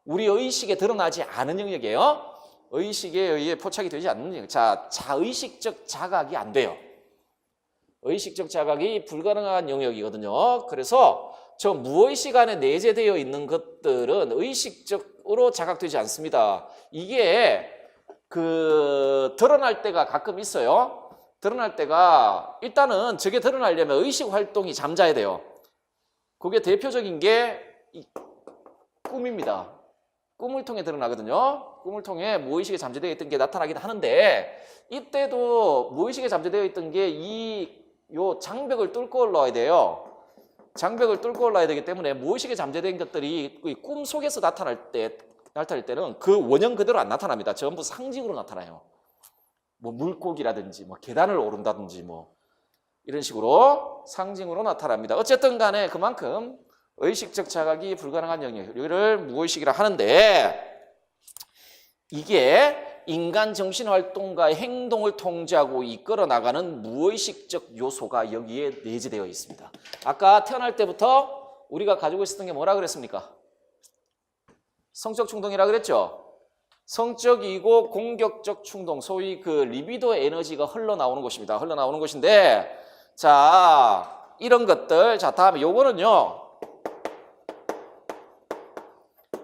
우리 의식에 드러나지 않은 영역이에요. 의식에 의해 포착이 되지 않는 영역. 자, 자의식적 자각이 안 돼요. 의식적 자각이 불가능한 영역이거든요. 그래서 저 무의식 안에 내재되어 있는 것들은 의식적으로 자각되지 않습니다. 이게 드러날 때가 가끔 있어요. 드러날 때가 일단은 저게 드러나려면 의식 활동이 잠자야 돼요. 그게 대표적인 게 꿈입니다. 꿈을 통해 드러나거든요. 꿈을 통해 무의식에 잠재되어 있던 게 나타나긴 하는데 이때도 무의식에 잠재되어 있던 게 요 장벽을 뚫고 올라와야 돼요. 장벽을 뚫고 올라야 되기 때문에 무의식에 잠재된 것들이 꿈 속에서 나타날 때는 그 원형 그대로 안 나타납니다. 전부 상징으로 나타나요. 뭐 물고기라든지 뭐 계단을 오른다든지 뭐 이런 식으로 상징으로 나타납니다. 어쨌든 간에 그만큼 의식적 자각이 불가능한 영역을 무의식이라 하는데, 이게 인간 정신활동과 행동을 통제하고 이끌어 나가는 무의식적 요소가 여기에 내재되어 있습니다. 아까 태어날 때부터 우리가 가지고 있었던 게 뭐라 그랬습니까? 성적 충동이라 그랬죠? 성적이고 공격적 충동, 소위 그 리비도 에너지가 흘러나오는 것입니다. 흘러나오는 것인데, 자, 이런 것들. 자, 다음에 요거는요,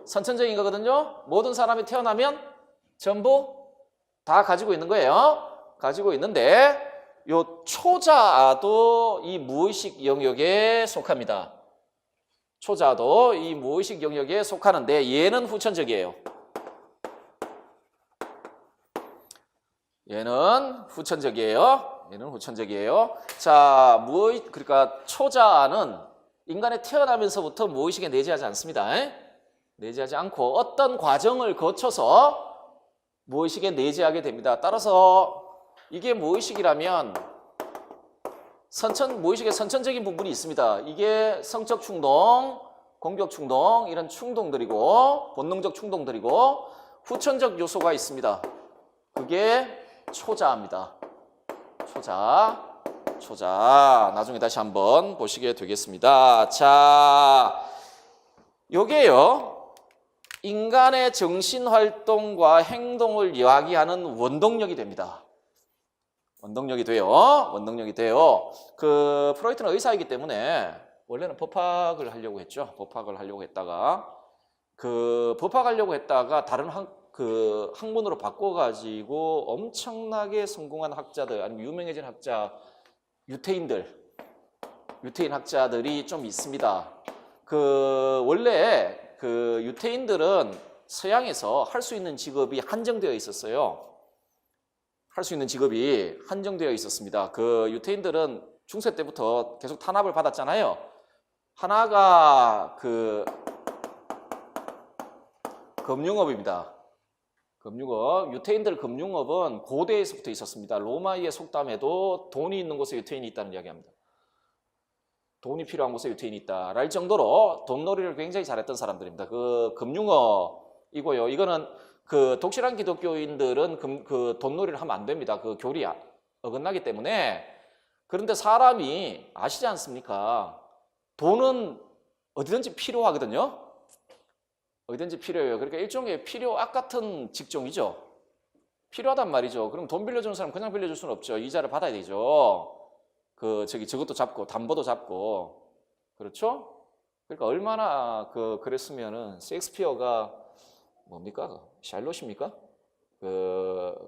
선천적인 거거든요. 모든 사람이 태어나면 전부 다 가지고 있는 거예요. 가지고 있는데, 요 초자도 이 무의식 영역에 속합니다. 초자도 이 무의식 영역에 속하는데, 얘는 후천적이에요. 얘는 후천적이에요. 자, 그러니까 초자는 인간의 태어나면서부터 무의식에 내재하지 않습니다. 내재하지 않고 어떤 과정을 거쳐서 무의식에 내재하게 됩니다. 따라서 이게 무의식이라면 무의식의 선천적인 부분이 있습니다. 이게 성적 충동, 공격 충동, 이런 충동들이고, 본능적 충동들이고, 후천적 요소가 있습니다. 그게 초자입니다. 초자. 나중에 다시 한번 보시게 되겠습니다. 자, 요게요, 인간의 정신활동과 행동을 이야기하는 원동력이 됩니다. 원동력이 돼요. 그 프로이트는 의사이기 때문에 원래는 법학을 하려고 했죠. 법학을 하려고 했다가 다른 학문으로 바꿔가지고 엄청나게 성공한 학자들, 아니면 유명해진 학자, 유태인 학자들이 좀 있습니다. 원래 유태인들은 서양에서 할 수 있는 직업이 한정되어 있었어요. 유태인들은 중세 때부터 계속 탄압을 받았잖아요. 하나가 금융업입니다. 유태인들 금융업은 고대에서부터 있었습니다. 로마의 속담에도 돈이 있는 곳에 유태인이 있다는 이야기합니다. 돈이 필요한 곳에 유태인이 있다 랄 정도로 돈놀이를 굉장히 잘했던 사람들입니다. 금융업이고요. 이거는 독실한 기독교인들은 돈놀이를 하면 안 됩니다. 교리 어긋나기 때문에. 그런데 사람이 아시지 않습니까? 돈은 어디든지 필요하거든요. 어디든지 필요해요. 그러니까 일종의 필요악 같은 직종이죠. 필요하단 말이죠. 그럼 돈 빌려주는 사람 그냥 빌려줄 수는 없죠. 이자를 받아야 되죠. 저것도 잡고, 담보도 잡고. 그렇죠? 그러니까 얼마나 그랬으면은, 셰익스피어가 뭡니까? 샬롯입니까?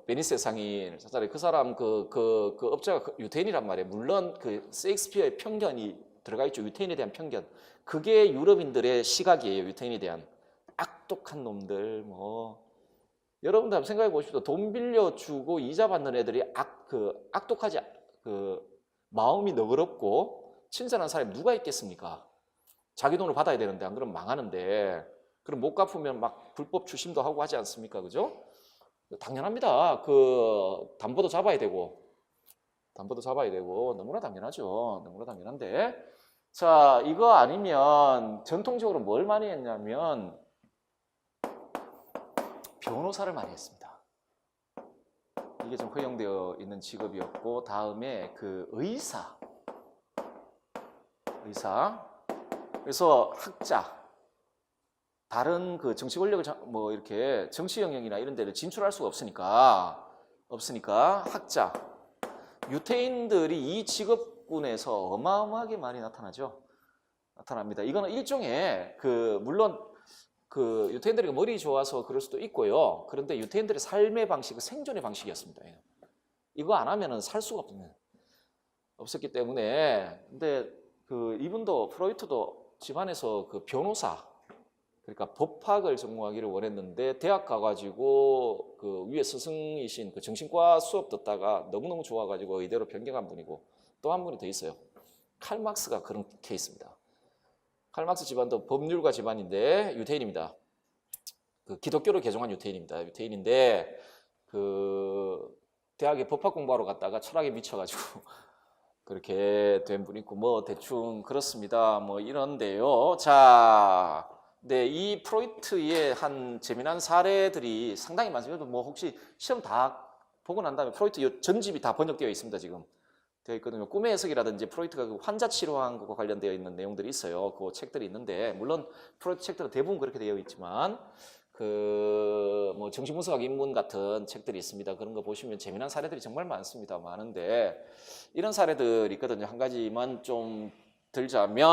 베니스의 상인, 그 사람, 업자가 유태인이란 말이에요. 물론 셰익스피어의 편견이 들어가 있죠. 유태인에 대한 편견. 그게 유럽인들의 시각이에요. 유태인에 대한. 악독한 놈들, 여러분들 한번 생각해 보십시오. 돈 빌려주고 이자 받는 애들이 악독하지, 마음이 너그럽고 친절한 사람이 누가 있겠습니까? 자기 돈을 받아야 되는데, 안 그러면 망하는데. 그럼 못 갚으면 막 불법 추심도 하고 하지 않습니까? 그죠? 당연합니다. 담보도 잡아야 되고. 너무나 당연하죠. 너무나 당연한데. 자, 이거 아니면 전통적으로 뭘 많이 했냐면 변호사를 많이 했습니다. 이게 좀 허용되어 있는 직업이었고, 다음에 의사. 그래서 학자. 다른 정치 권력을 이렇게 정치 영역이나 이런 데를 진출할 수가 없으니까 학자. 유태인들이 이 직업군에서 어마어마하게 많이 나타납니다. 이거는 일종의 물론 유태인들이 머리 좋아서 그럴 수도 있고요. 그런데 유태인들의 삶의 방식은 생존의 방식이었습니다. 이거 안 하면은 살 수가 없었기 때문에. 근데 이분도 프로이트도 집안에서 변호사, 그러니까 법학을 전공하기를 원했는데 대학 가가지고 위에 스승이신 정신과 수업 듣다가 너무너무 좋아가지고 의대로 변경한 분이고, 또 한 분이 더 있어요. 칼 막스가 그런 케이스입니다. 칼막스 집안도 법률가 집안인데 유태인입니다. 그 기독교를 개종한 유태인입니다. 유태인인데 그 대학에 법학 공부하러 갔다가 철학에 미쳐가지고 그렇게 된 분이 있고 뭐 대충 그렇습니다. 뭐 이런데요. 자, 네, 이 프로이트의 한 재미난 사례들이 상당히 많습니다. 뭐 혹시 시험 다 보고 난 다음에 프로이트 전집이 다 번역되어 있습니다. 지금 되어 있거든요. 꿈의 해석이라든지 프로이트가 그 환자 치료한 것과 관련되어 있는 내용들이 있어요. 그 책들이 있는데 물론 프로이트 책들은 대부분 그렇게 되어 있지만 그 뭐 정신분석학 입문 같은 책들이 있습니다. 그런 거 보시면 재미난 사례들이 정말 많습니다. 많은데 이런 사례들이 있거든요. 한 가지만 좀 들자면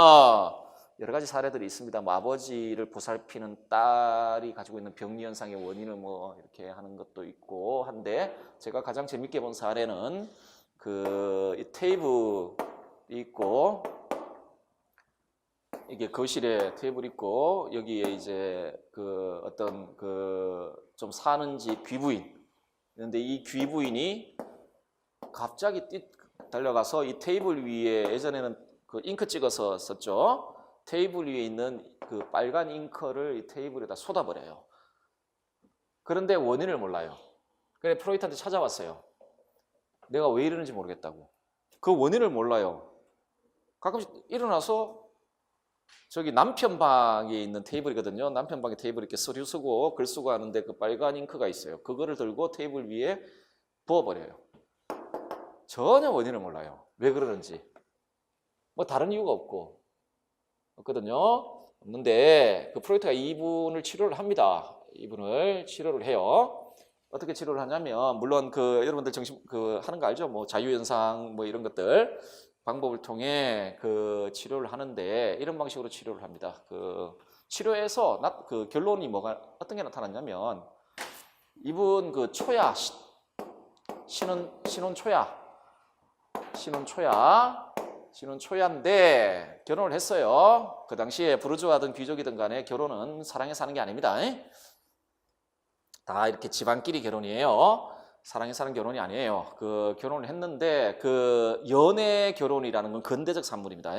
여러 가지 사례들이 있습니다. 뭐 아버지를 보살피는 딸이 가지고 있는 병리 현상의 원인을 뭐 이렇게 하는 것도 있고 한데 제가 가장 재밌게 본 사례는 이 테이블이 있고 이게 거실에 테이블 있고 여기에 이제 그 어떤 그 좀 사는 집 귀부인 그런데 이 귀부인이 갑자기 달려가서 이 테이블 위에 예전에는 그 잉크 찍어서 썼죠. 테이블 위에 있는 그 빨간 잉크를 이 테이블에다 쏟아버려요. 그런데 원인을 몰라요. 그래 프로이트한테 찾아왔어요. 내가 왜 이러는지 모르겠다고. 그 원인을 몰라요. 가끔씩 일어나서 저기 남편 방에 있는 테이블이거든요. 남편 방에 테이블 이렇게 서류 쓰고 글 쓰고 하는데 그 빨간 잉크가 있어요. 그거를 들고 테이블 위에 부어버려요. 전혀 원인을 몰라요. 왜 그러는지. 뭐 다른 이유가 없거든요. 없는데 그 프로이트가 이분을 치료를 합니다. 이분을 치료를 해요. 어떻게 치료를 하냐면 물론 그 여러분들 정신 그 하는 거 알죠? 뭐 자유현상 뭐 이런 것들 방법을 통해 그 치료를 하는데 이런 방식으로 치료를 합니다. 그 치료에서 그 결론이 뭐가 어떤 게 나타났냐면 이분 그 초야 신혼초야인데 결혼을 했어요. 그 당시에 부르주아든 귀족이든 간에 결혼은 사랑해서 하는 게 아닙니다. 다 이렇게 집안끼리 결혼이에요. 사랑해서 하는 결혼이 아니에요. 그 결혼을 했는데 그 연애 결혼이라는 건 근대적 산물입니다.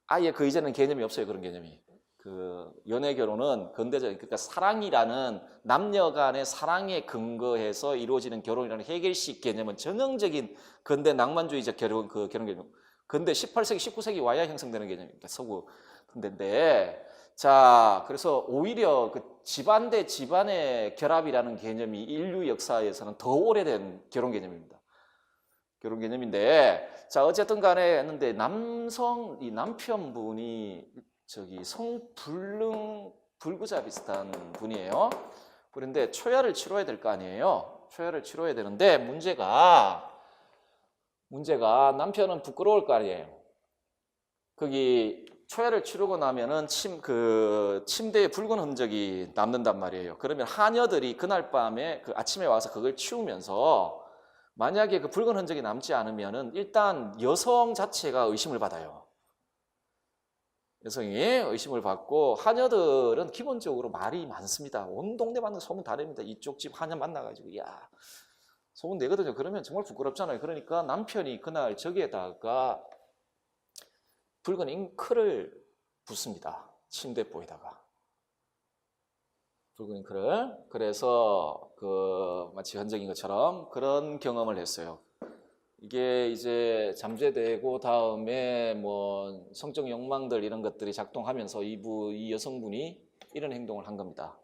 아예 그 이제는 개념이 없어요. 그런 개념이. 그 연애 결혼은 근대적 그러니까 사랑이라는 남녀 간의 사랑에 근거해서 이루어지는 결혼이라는 해겔식 개념은 전형적인 근대 낭만주의적 결혼 개념. 근대 18세기, 19세기 와야 형성되는 개념입니다. 서구 근대인데 자, 그래서 오히려 그 집안 대 집안의 결합이라는 개념이 인류 역사에서는 더 오래된 결혼 개념입니다. 결혼 개념인데, 자, 어쨌든 간에 했는데 이 남편분이 저기 성불능 불구자 비슷한 분이에요. 그런데 초야를 치러야 될 거 아니에요. 초야를 치러야 되는데 문제가 남편은 부끄러울 거 아니에요. 거기 초야를 치르고 나면은 침대에 붉은 흔적이 남는단 말이에요. 그러면 하녀들이 그날 밤에 그 아침에 와서 그걸 치우면서 만약에 그 붉은 흔적이 남지 않으면은 일단 여성 자체가 의심을 받아요. 여성이 의심을 받고 하녀들은 기본적으로 말이 많습니다. 온 동네 만나서 소문 다 냅니다. 이쪽 집 하녀 만나가지고 야 소문 내거든요. 그러면 정말 부끄럽잖아요. 그러니까 남편이 그날 저기에다가 붉은 잉크를 붓습니다. 침대보에다가 붉은 잉크를. 그래서 그 마치 흔적인 것처럼 그런 경험을 했어요. 이게 이제 잠재되고 다음에 뭐 성적 욕망들 이런 것들이 작동하면서 이 여성분이 이런 행동을 한 겁니다.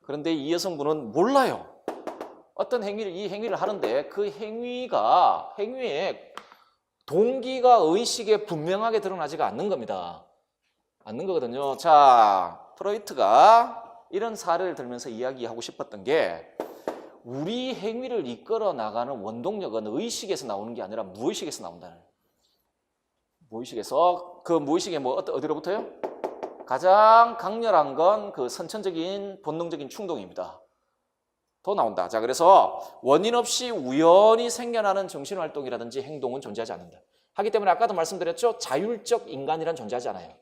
그런데 이 여성분은 몰라요. 어떤 이 행위를 하는데 그 행위에 동기가 의식에 분명하게 드러나지가 않는 겁니다. 않는 거거든요. 자, 프로이트가 이런 사례를 들면서 이야기하고 싶었던 게 우리 행위를 이끌어 나가는 원동력은 의식에서 나오는 게 아니라 무의식에서 나온다는. 무의식에서 그 무의식에 뭐 어디로부터요? 가장 강렬한 건 그 선천적인 본능적인 충동입니다. 더 나온다. 자, 그래서 원인 없이 우연히 생겨나는 정신활동이라든지 행동은 존재하지 않는다. 하기 때문에 아까도 말씀드렸죠. 자율적 인간이란 존재하지 않아요.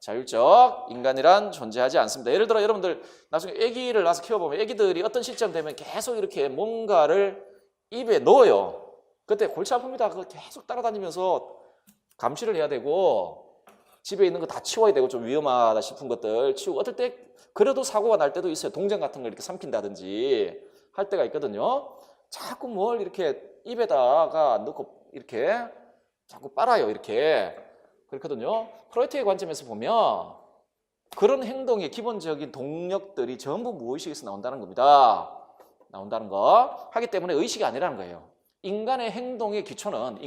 자율적 인간이란 존재하지 않습니다. 예를 들어 여러분들 나중에 아기를 낳아서 키워보면 아기들이 어떤 시점 되면 계속 이렇게 뭔가를 입에 넣어요. 그때 골치 아픕니다. 그거 계속 따라다니면서 감시를 해야 되고 집에 있는 거 다 치워야 되고 좀 위험하다 싶은 것들 치우고 어떨 때 그래도 사고가 날 때도 있어요. 동전 같은 걸 이렇게 삼킨다든지 할 때가 있거든요. 자꾸 뭘 이렇게 입에다가 넣고 이렇게 자꾸 빨아요. 이렇게 그렇거든요. 프로이트의 관점에서 보면 그런 행동의 기본적인 동력들이 전부 무의식에서 나온다는 겁니다. 나온다는 거. 하기 때문에 의식이 아니라는 거예요. 인간 행동의 기초는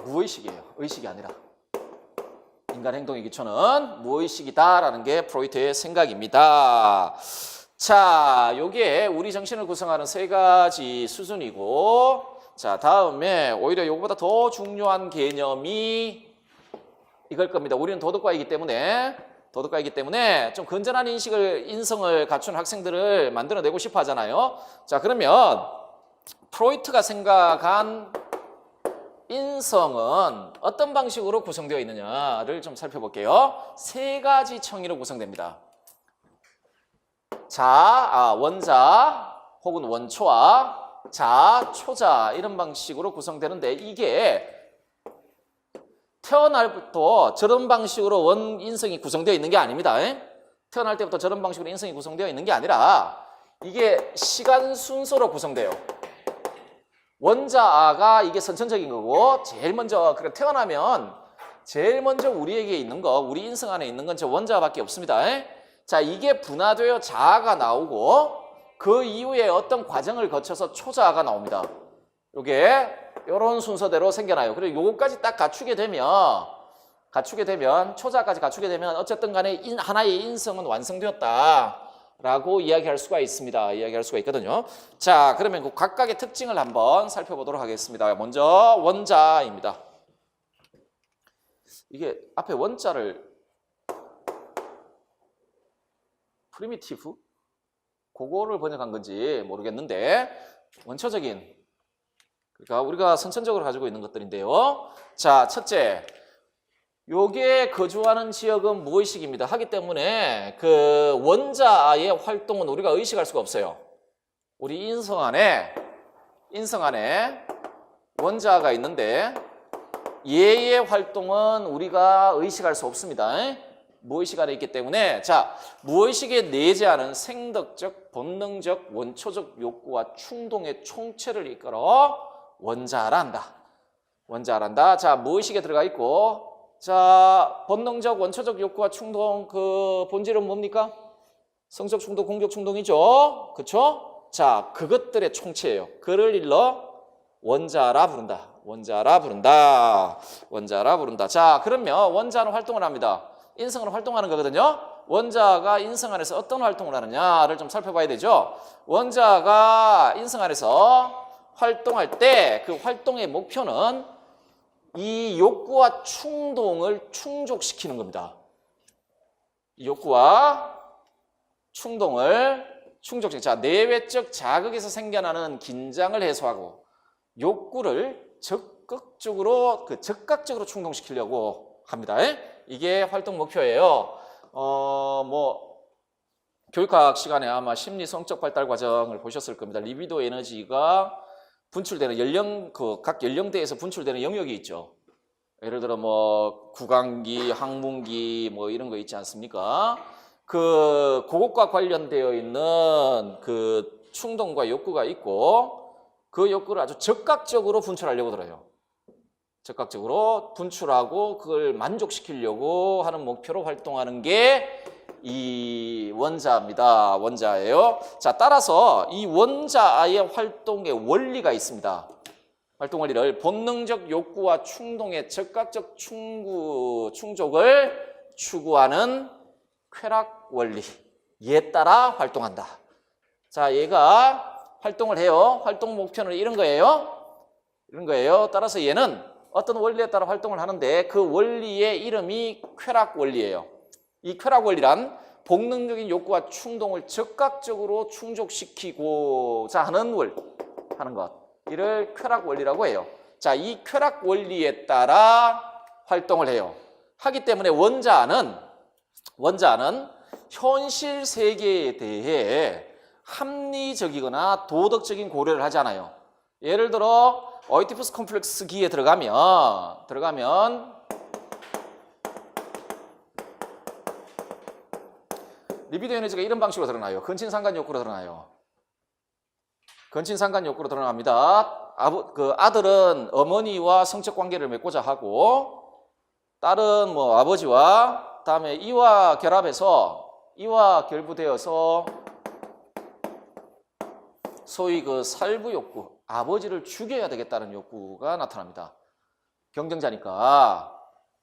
무의식이에요. 의식이 아니라. 인간 행동의 기초는 무의식이다라는 게 프로이트의 생각입니다. 자, 요게 우리 정신을 구성하는 세 가지 수준이고, 자, 다음에 오히려 요거보다 더 중요한 개념이 이걸 겁니다. 우리는 도덕과이기 때문에 좀 건전한 인성을 갖춘 학생들을 만들어내고 싶어 하잖아요. 자, 그러면 프로이트가 생각한 인성은 어떤 방식으로 구성되어 있느냐를 좀 살펴볼게요. 세 가지 청이로 구성됩니다. 자, 원자 혹은 원초와 자, 초자 이런 방식으로 구성되는데 이게 태어날 때부터 저런 방식으로 인성이 구성되어 있는 게 아닙니다. 태어날 때부터 저런 방식으로 인성이 구성되어 있는 게 아니라 이게 시간 순서로 구성돼요. 원자가 이게 선천적인 거고 제일 먼저 태어나면 제일 먼저 우리에게 있는 거, 우리 인성 안에 있는 건 저 원자밖에 없습니다. 자, 이게 분화되어 자아가 나오고 그 이후에 어떤 과정을 거쳐서 초자아가 나옵니다. 요게 이런 순서대로 생겨나요. 그리고 요거까지 딱 갖추게 되면 초자까지 갖추게 되면 어쨌든 간에 하나의 인성은 완성되었다라고 이야기할 수가 있습니다. 이야기할 수가 있거든요. 자, 그러면 그 각각의 특징을 한번 살펴보도록 하겠습니다. 먼저 원자입니다. 이게 앞에 원자를 프리미티브? 그거를 번역한 건지 모르겠는데 원초적인, 그러니까 우리가 선천적으로 가지고 있는 것들인데요. 자, 첫째, 요게 거주하는 지역은 무의식입니다. 하기 때문에 그 원자의 활동은 우리가 의식할 수가 없어요. 우리 인성 안에 원자가 있는데 얘의 활동은 우리가 의식할 수 없습니다. 무의식 안에 있기 때문에, 자, 무의식에 내재하는 생덕적, 본능적, 원초적 욕구와 충동의 총체를 이끌어 원자라 한다. 자, 무의식에 들어가 있고, 자, 본능적, 원초적 욕구와 충동, 그 본질은 뭡니까? 성적 충동, 공격 충동이죠. 그쵸? 자, 그것들의 총체예요. 그를 일러 원자라 부른다. 자, 그러면 원자는 활동을 합니다. 인성으로 활동하는 거거든요. 원자가 인성 안에서 어떤 활동을 하느냐를 좀 살펴봐야 되죠. 원자가 인성 안에서 활동할 때 그 활동의 목표는 이 욕구와 충동을 충족시키는 겁니다. 이 욕구와 충동을 충족시키는. 자, 내외적 자극에서 생겨나는 긴장을 해소하고 욕구를 적극적으로 충동시키려고 합니다. 이게 활동 목표예요. 교육학 시간에 아마 심리 성적 발달 과정을 보셨을 겁니다. 리비도 에너지가 분출되는 각 연령대에서 분출되는 영역이 있죠. 예를 들어 구강기, 항문기 이런 거 있지 않습니까? 그것과 관련되어 있는 그 충동과 욕구가 있고 그 욕구를 아주 적극적으로 분출하려고 들어요. 적극적으로 분출하고 그걸 만족시키려고 하는 목표로 활동하는 게 이 원자입니다. 원자예요. 자, 따라서 이 원자의 활동의 원리가 있습니다. 활동 원리를 본능적 욕구와 충동의 적극적 충족을 추구하는 쾌락 원리에 따라 활동한다. 자, 얘가 활동을 해요. 활동 목표는 이런 거예요. 따라서 얘는 어떤 원리에 따라 활동을 하는데 그 원리의 이름이 쾌락 원리예요. 이 쾌락 원리란 본능적인 욕구와 충동을 적극적으로 충족시키고자 하는 것. 이를 쾌락 원리라고 해요. 자, 이 쾌락 원리에 따라 활동을 해요. 하기 때문에 원자는 현실 세계에 대해 합리적이거나 도덕적인 고려를 하지 않아요. 예를 들어 오이디푸스 콤플렉스기에 들어가면 리비도 에너지가 이런 방식으로 드러나요. 근친상간 욕구로 드러나요. 근친상간 욕구로 드러납니다. 아들은 어머니와 성적 관계를 맺고자 하고, 딸은 뭐 아버지와, 다음에 이와 결부되어서 소위 그 살부 욕구, 아버지를 죽여야 되겠다는 욕구가 나타납니다. 경쟁자니까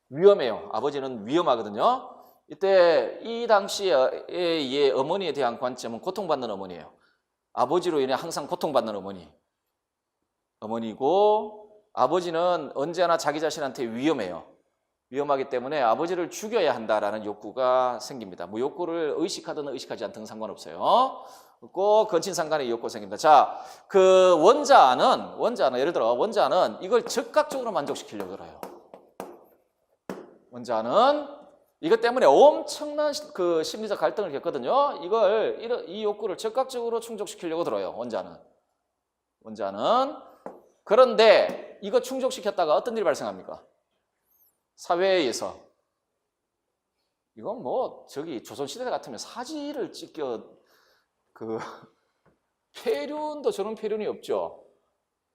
위험해요. 아버지는 위험하거든요. 이때 이 당시에 어머니에 대한 관점은 고통받는 어머니예요. 아버지로 인해 항상 고통받는 어머니고, 아버지는 언제나 자기 자신한테 위험해요. 위험하기 때문에 아버지를 죽여야 한다라는 욕구가 생깁니다. 뭐 욕구를 의식하든 의식하지 않든 상관없어요. 꼭 근친상간의 욕구가 생깁니다. 자, 그 원자는 예를 들어 원자는 이걸 즉각적으로 만족시키려고 그래요. 원자는 이것 때문에 엄청난 그 심리적 갈등을 겪거든요. 이 욕구를 즉각적으로 충족시키려고 들어요. 원자는. 그런데 이거 충족시켰다가 어떤 일이 발생합니까? 사회에서 이건 뭐 조선시대 같으면 사지를 찢겨 폐륜도 저런 폐륜이 없죠.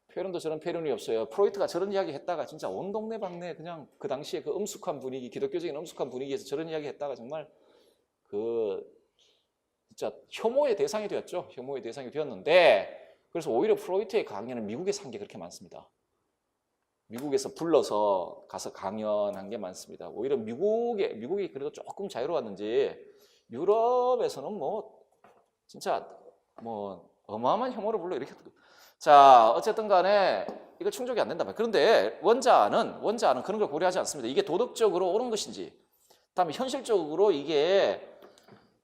폐륜도 저런 폐륜이 없어요. 프로이트가 저런 이야기 했다가 진짜 온 동네방네 그냥 그 당시에 그 엄숙한 분위기, 기독교적인 엄숙한 분위기에서 저런 이야기 했다가 정말 진짜 혐오의 대상이 되었죠. 혐오의 대상이 되었는데, 그래서 오히려 프로이트의 강연은 미국에서 한 게 그렇게 많습니다. 미국에서 불러서 가서 강연한 게 많습니다. 오히려 미국이 그래도 조금 자유로웠는지 유럽에서는 뭐 진짜 뭐 어마어마한 혐오를 불러 이렇게. 자, 어쨌든 간에 이거 충족이 안 된다. 그런데 원자는 그런 걸 고려하지 않습니다. 이게 도덕적으로 옳은 것인지, 다음에 현실적으로 이게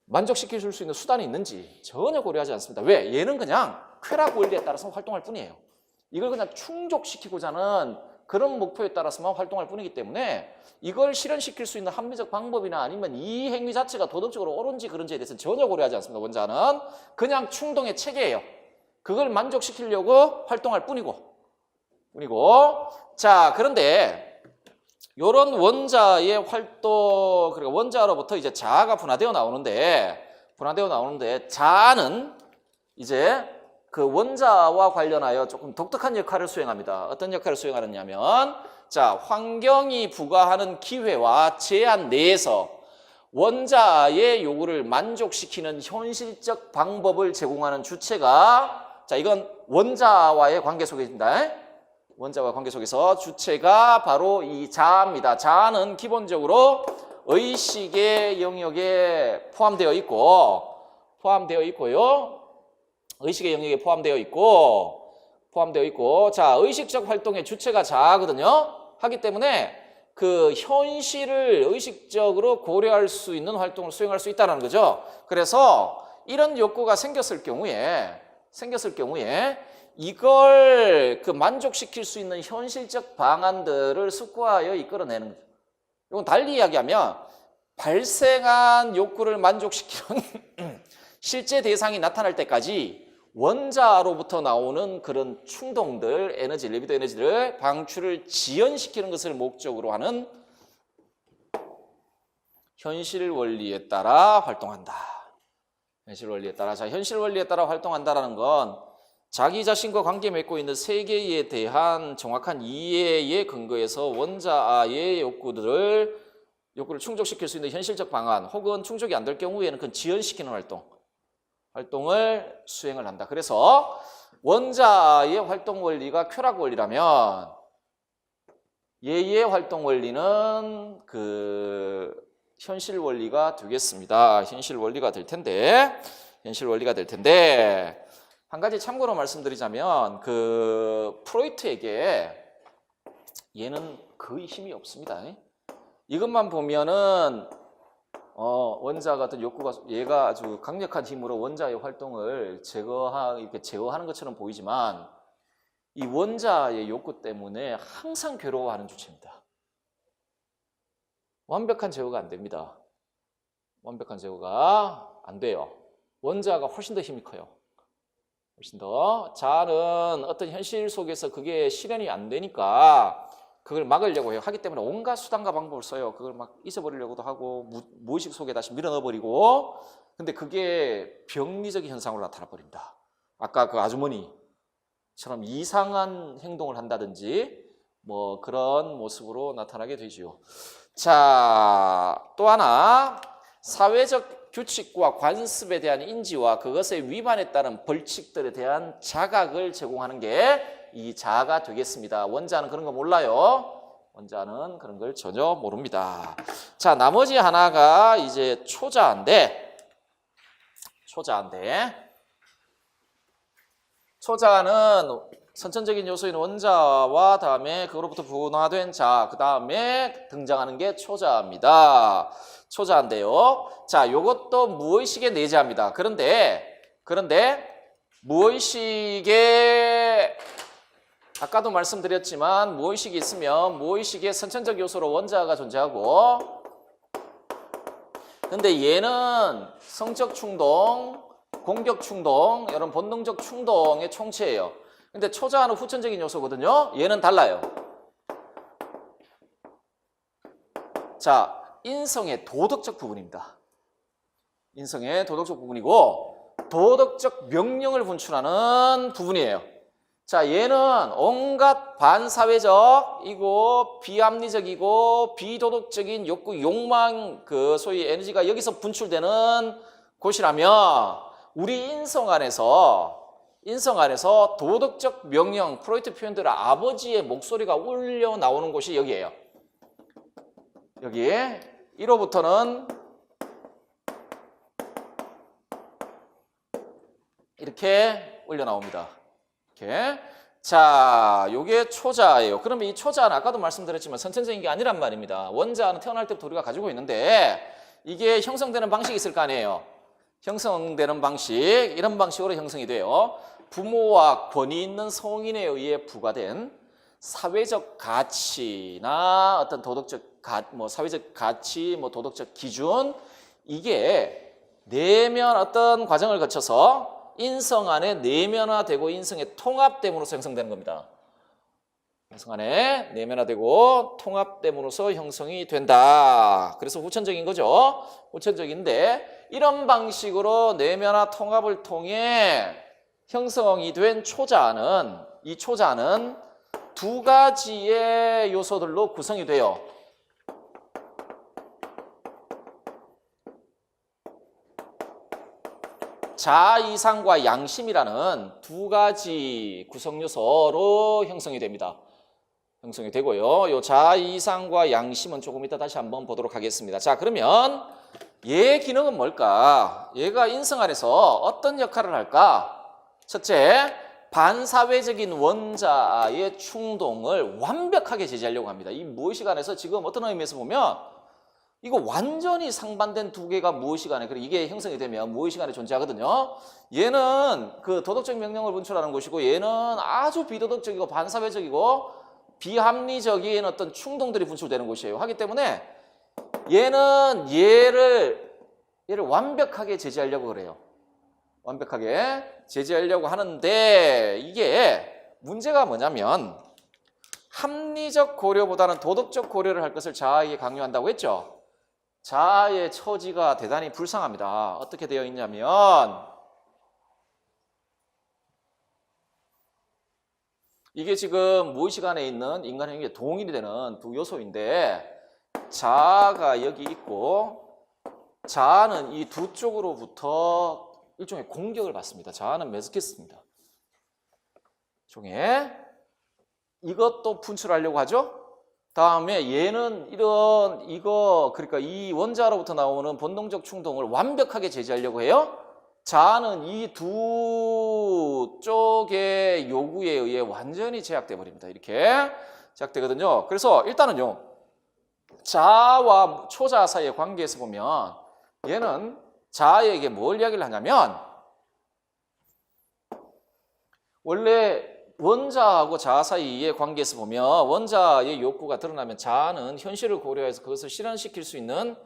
만족시킬 수 있는 수단이 있는지 전혀 고려하지 않습니다. 왜? 얘는 그냥 쾌락 원리에 따라서 활동할 뿐이에요. 이걸 그냥 충족시키고자 하는 그런 목표에 따라서만 활동할 뿐이기 때문에 이걸 실현시킬 수 있는 합리적 방법이나 아니면 이 행위 자체가 도덕적으로 옳은지 그런지에 대해서는 전혀 고려하지 않습니다. 원자는 그냥 충동의 체계예요. 그걸 만족시키려고 활동할 뿐이고. 자, 그런데 이런 원자의 활동, 그러니까 원자로부터 이제 자아가 분화되어 나오는데 자아는 이제 그 원자와 관련하여 조금 독특한 역할을 수행합니다. 어떤 역할을 수행하느냐면, 자, 환경이 부과하는 기회와 제한 내에서 원자의 요구를 만족시키는 현실적 방법을 제공하는 주체가, 자, 이건 원자와의 관계 속에 있습니다. 원자와 관계 속에서 주체가 바로 이 자아입니다. 자아는 기본적으로 의식의 영역에 포함되어 있고요. 의식의 영역에 포함되어 있고, 자, 의식적 활동의 주체가 자아거든요. 하기 때문에 그 현실을 의식적으로 고려할 수 있는 활동을 수행할 수 있다는 거죠. 그래서 이런 욕구가 생겼을 경우에 이걸 만족시킬 수 있는 현실적 방안들을 숙고하여 이끌어내는 거죠. 이건 달리 이야기하면 발생한 욕구를 만족시키는 실제 대상이 나타날 때까지 원자로부터 나오는 그런 충동들, 리비도 에너지를 방출을 지연시키는 것을 목적으로 하는 현실 원리에 따라 활동한다. 현실 원리에 따라 활동한다라는 건 자기 자신과 관계 맺고 있는 세계에 대한 정확한 이해에 근거해서 원자의 욕구를 충족시킬 수 있는 현실적 방안, 혹은 충족이 안 될 경우에는 그건 지연시키는 활동을 수행을 한다. 그래서 원자의 활동 원리가 쾌락 원리라면 얘의 활동 원리는 현실 원리가 되겠습니다. 현실 원리가 될 텐데 한 가지 참고로 말씀드리자면 프로이트에게 얘는 거의 힘이 없습니다. 이것만 보면은 원자 같은 욕구가 얘가 아주 강력한 힘으로 원자의 활동을 제어하는 것처럼 보이지만 이 원자의 욕구 때문에 항상 괴로워하는 주체입니다. 완벽한 제어가 안 됩니다. 완벽한 제어가 안 돼요. 원자가 훨씬 더 힘이 커요. 훨씬 더. 자아는 어떤 현실 속에서 그게 실현이 안 되니까 그걸 막으려고 해요. 하기 때문에 온갖 수단과 방법을 써요. 그걸 막 잊어버리려고도 하고 무의식 속에 다시 밀어넣어버리고, 근데 그게 병리적인 현상으로 나타나 버립니다. 아까 그 아주머니처럼 이상한 행동을 한다든지 뭐 그런 모습으로 나타나게 되지요. 자, 또 하나, 사회적 규칙과 관습에 대한 인지와 그것의 위반에 따른 벌칙들에 대한 자각을 제공하는 게 이 자아가 되겠습니다. 원자는 그런 거 몰라요. 원자는 그런 걸 전혀 모릅니다. 자, 나머지 하나가 이제 초자인데, 초자는 선천적인 요소인 원자와 다음에 그로부터 분화된 자, 그 다음에 등장하는 게 초자입니다. 초자인데요. 자, 요것도 무의식의 내재합니다. 그런데 무의식의 아까도 말씀드렸지만 무의식이 있으면 무의식의 선천적 요소로 원자가 존재하고, 근데 얘는 성적 충동, 공격 충동, 이런 본능적 충동의 총체예요. 근데 초자는 후천적인 요소거든요. 얘는 달라요. 자, 인성의 도덕적 부분입니다. 인성의 도덕적 부분이고 도덕적 명령을 분출하는 부분이에요. 자, 얘는 온갖 반사회적이고 비합리적이고 비도덕적인 욕구, 욕망, 그 소위 에너지가 여기서 분출되는 곳이라면 우리 인성 안에서 도덕적 명령, 프로이트 표현대로 아버지의 목소리가 울려 나오는 곳이 여기예요. 여기에 1호부터는 이렇게 울려 나옵니다. 이렇게. 자, 요게 초자예요. 그러면 이 초자는 아까도 말씀드렸지만 선천적인 게 아니란 말입니다. 원자는 태어날 때부터 우리가 가지고 있는데 이게 형성되는 방식이 있을 거 아니에요. 형성되는 방식, 이런 방식으로 형성이 돼요. 부모와 권위 있는 성인에 의해 부과된 사회적 가치나 어떤 도덕적 사회적 가치, 도덕적 기준, 이게 어떤 과정을 거쳐서 인성 안에 내면화되고 인성의 통합됨으로써 형성되는 겁니다. 인성 안에 내면화되고 통합됨으로써 형성이 된다. 그래서 후천적인 거죠. 후천적인데 이런 방식으로 내면화 통합을 통해 형성이 된 초자는, 이 초자는 두 가지의 요소들로 구성이 돼요. 자이상과 양심이라는 두 가지 구성 요소로 형성이 됩니다. 형성이 되고요. 요 자이상과 양심은 조금 이따 다시 한번 보도록 하겠습니다. 자, 그러면 얘의 기능은 뭘까? 얘가 인성 안에서 어떤 역할을 할까? 첫째, 반사회적인 원자의 충동을 완벽하게 제지하려고 합니다. 이 무의식 안에서 지금 어떤 의미에서 보면 이거 완전히 상반된 두 개가 무의식 안에, 그리고 이게 형성이 되면 무의식 안에 존재하거든요. 얘는 그 도덕적 명령을 분출하는 것이고 얘는 아주 비도덕적이고 반사회적이고 비합리적인 어떤 충동들이 분출되는 곳이에요. 하기 때문에 얘는 얘를 완벽하게 제지하려고 그래요. 완벽하게 제지하려고 하는데 이게 문제가 뭐냐면 합리적 고려보다는 도덕적 고려를 할 것을 자아에게 강요한다고 했죠. 자아의 처지가 대단히 불쌍합니다. 어떻게 되어 있냐면 이게 지금 무의식 안에 있는 인간의 행위에 동일이 되는 두 요소인데 자아가 여기 있고 자아는 이 두 쪽으로부터 일종의 공격을 받습니다. 자아는 메스키스입니다. 종에 이것도 분출하려고 하죠. 다음에 얘는 그러니까 이 원자로부터 나오는 본능적 충동을 완벽하게 제지하려고 해요. 자아는 이 두 쪽의 요구에 의해 완전히 제약돼 버립니다. 이렇게 제약되거든요. 그래서 일단은요, 자아와 초자아 사이의 관계에서 보면 얘는 자아에게 뭘 이야기를 하냐면 원래 원자하고 자아 사이의 관계에서 보면 원자의 욕구가 드러나면 자아는 현실을 고려해서 그것을 실현시킬 수 있는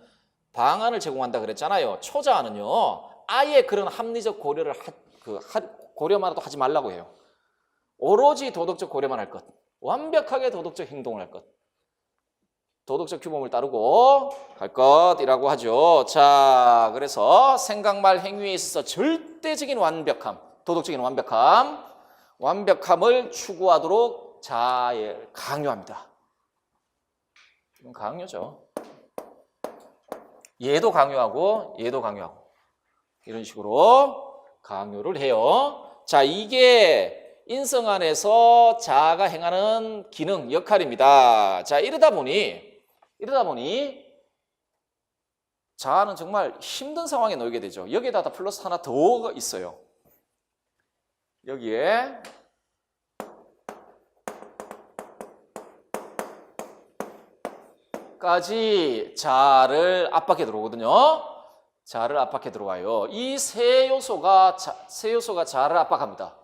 방안을 제공한다 그랬잖아요. 초자아는요, 아예 그런 합리적 고려를 고려만도 하지 말라고 해요. 오로지 도덕적 고려만 할 것. 완벽하게 도덕적 행동을 할 것. 도덕적 규범을 따르고 갈 것이라고 하죠. 자, 그래서 생각, 말, 행위에 있어서 절대적인 완벽함, 도덕적인 완벽함을 추구하도록 자에 강요합니다. 이건 강요죠. 얘도 강요하고 이런 식으로 강요를 해요. 자, 이게 인성 안에서 자아가 행하는 기능, 역할입니다. 자, 이러다 보니 자아는 정말 힘든 상황에 놓이게 되죠. 여기에다 플러스 하나 더 있어요. 여기에 까지 자아를 압박해 들어오거든요. 자아를 압박해 들어와요. 이 세 요소가 자아를 압박합니다.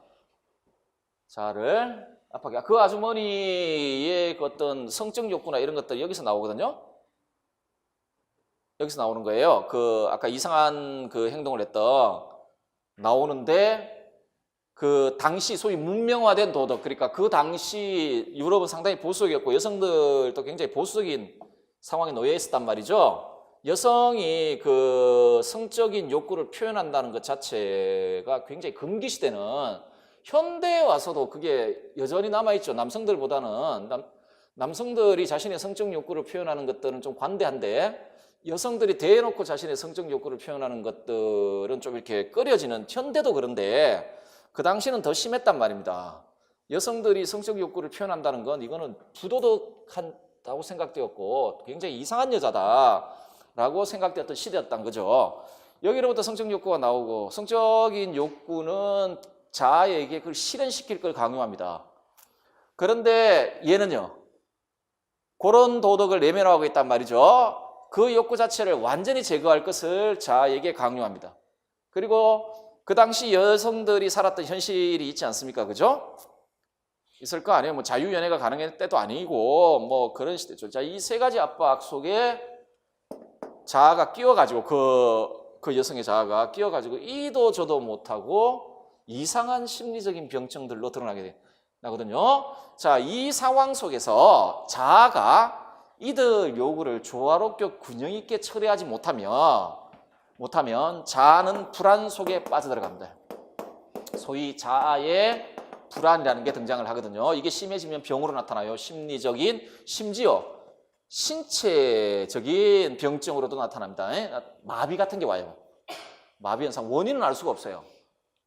자아를 압박해. 그 아주머니의 그 어떤 성적 욕구나 이런 것들 여기서 나오거든요. 여기서 나오는 거예요. 그 아까 이상한 그 행동을 했던 나오는데 그 당시 소위 문명화된 도덕, 그러니까 그 당시 유럽은 상당히 보수적이었고 여성들도 굉장히 보수적인 상황에 놓여 있었단 말이죠. 여성이 그 성적인 욕구를 표현한다는 것 자체가 굉장히 금기시되는, 현대에 와서도 그게 여전히 남아있죠. 남성들보다는 남성들이 자신의 성적 욕구를 표현하는 것들은 좀 관대한데 여성들이 대놓고 자신의 성적 욕구를 표현하는 것들은 좀 이렇게 꺼려지는, 현대도 그런데 그 당시는 더 심했단 말입니다. 여성들이 성적 욕구를 표현한다는 건 이거는 부도덕하다고 생각되었고 굉장히 이상한 여자다라고 생각되었던 시대였단 거죠. 여기로부터 성적 욕구가 나오고 성적인 욕구는 자아에게 그걸 실현시킬 걸 강요합니다. 그런데 얘는요, 그런 도덕을 내면화하고 있단 말이죠. 그 욕구 자체를 완전히 제거할 것을 자아에게 강요합니다. 그리고 그 당시 여성들이 살았던 현실이 있지 않습니까? 그죠? 있을 거 아니에요. 뭐 자유연애가 가능할 때도 아니고 뭐 그런 시대죠. 자, 이 세 가지 압박 속에 자아가 끼어가지고 그 여성의 자아가 끼어가지고 이도 저도 못하고 이상한 심리적인 병증들로 드러나게 나거든요. 자, 이 상황 속에서 자아가 이들 요구를 조화롭게 균형 있게 처리하지 못하면 자아는 불안 속에 빠져들어갑니다. 소위 자아의 불안이라는 게 등장을 하거든요. 이게 심해지면 병으로 나타나요. 심리적인, 심지어 신체적인 병증으로도 나타납니다. 마비 같은 게 와요. 마비 현상, 원인은 알 수가 없어요.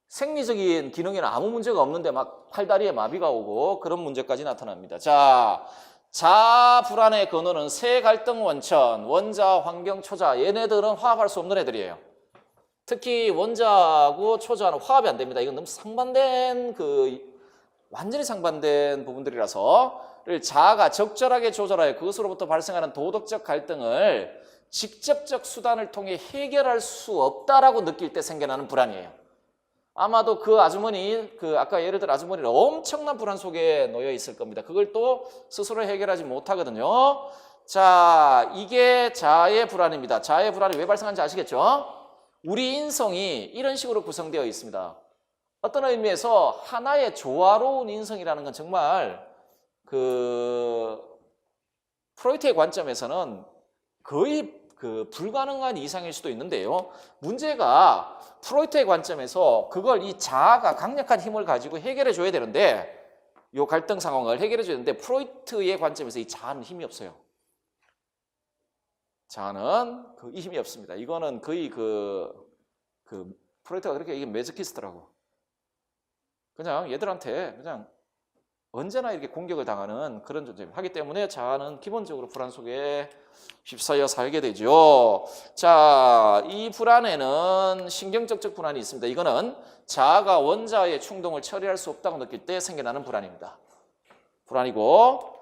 생리적인 기능에는 아무 문제가 없는데 막 팔다리에 마비가 오고 그런 문제까지 나타납니다. 자, 자아 불안의 근원은 세 갈등 원천, 원자, 환경, 초자. 얘네들은 화합할 수 없는 애들이에요. 특히 원자하고 초자는 화합이 안 됩니다. 이건 너무 상반된 완전히 상반된 부분들이라서 자아가 적절하게 조절하여 그것으로부터 발생하는 도덕적 갈등을 직접적 수단을 통해 해결할 수 없다라고 느낄 때 생겨나는 불안이에요. 아마도 그 아주머니, 아까 예를 들어 아주머니는 엄청난 불안 속에 놓여 있을 겁니다. 그걸 또 스스로 해결하지 못하거든요. 자, 이게 자아의 불안입니다. 자아의 불안이 왜 발생하는지 아시겠죠? 우리 인성이 이런 식으로 구성되어 있습니다. 어떤 의미에서 하나의 조화로운 인성이라는 건 정말 프로이트의 관점에서는 거의 불가능한 이상일 수도 있는데요. 문제가 프로이트의 관점에서 그걸 이 자아가 강력한 힘을 가지고 해결해 줘야 되는데, 이 갈등 상황을 해결해 줘야 되는데 프로이트의 관점에서 이 자아는 힘이 없어요. 자아는 이 힘이 없습니다. 이거는 거의 프로이트가 그렇게 이게 매저키스트라고. 그냥 얘들한테 그냥 언제나 이렇게 공격을 당하는 그런 존재입니다. 하기 때문에 자아는 기본적으로 불안 속에 휩싸여 살게 되죠. 자, 이 불안에는 신경적 불안이 있습니다. 이거는 자아가 원자의 충동을 처리할 수 없다고 느낄 때 생겨나는 불안입니다. 불안이고,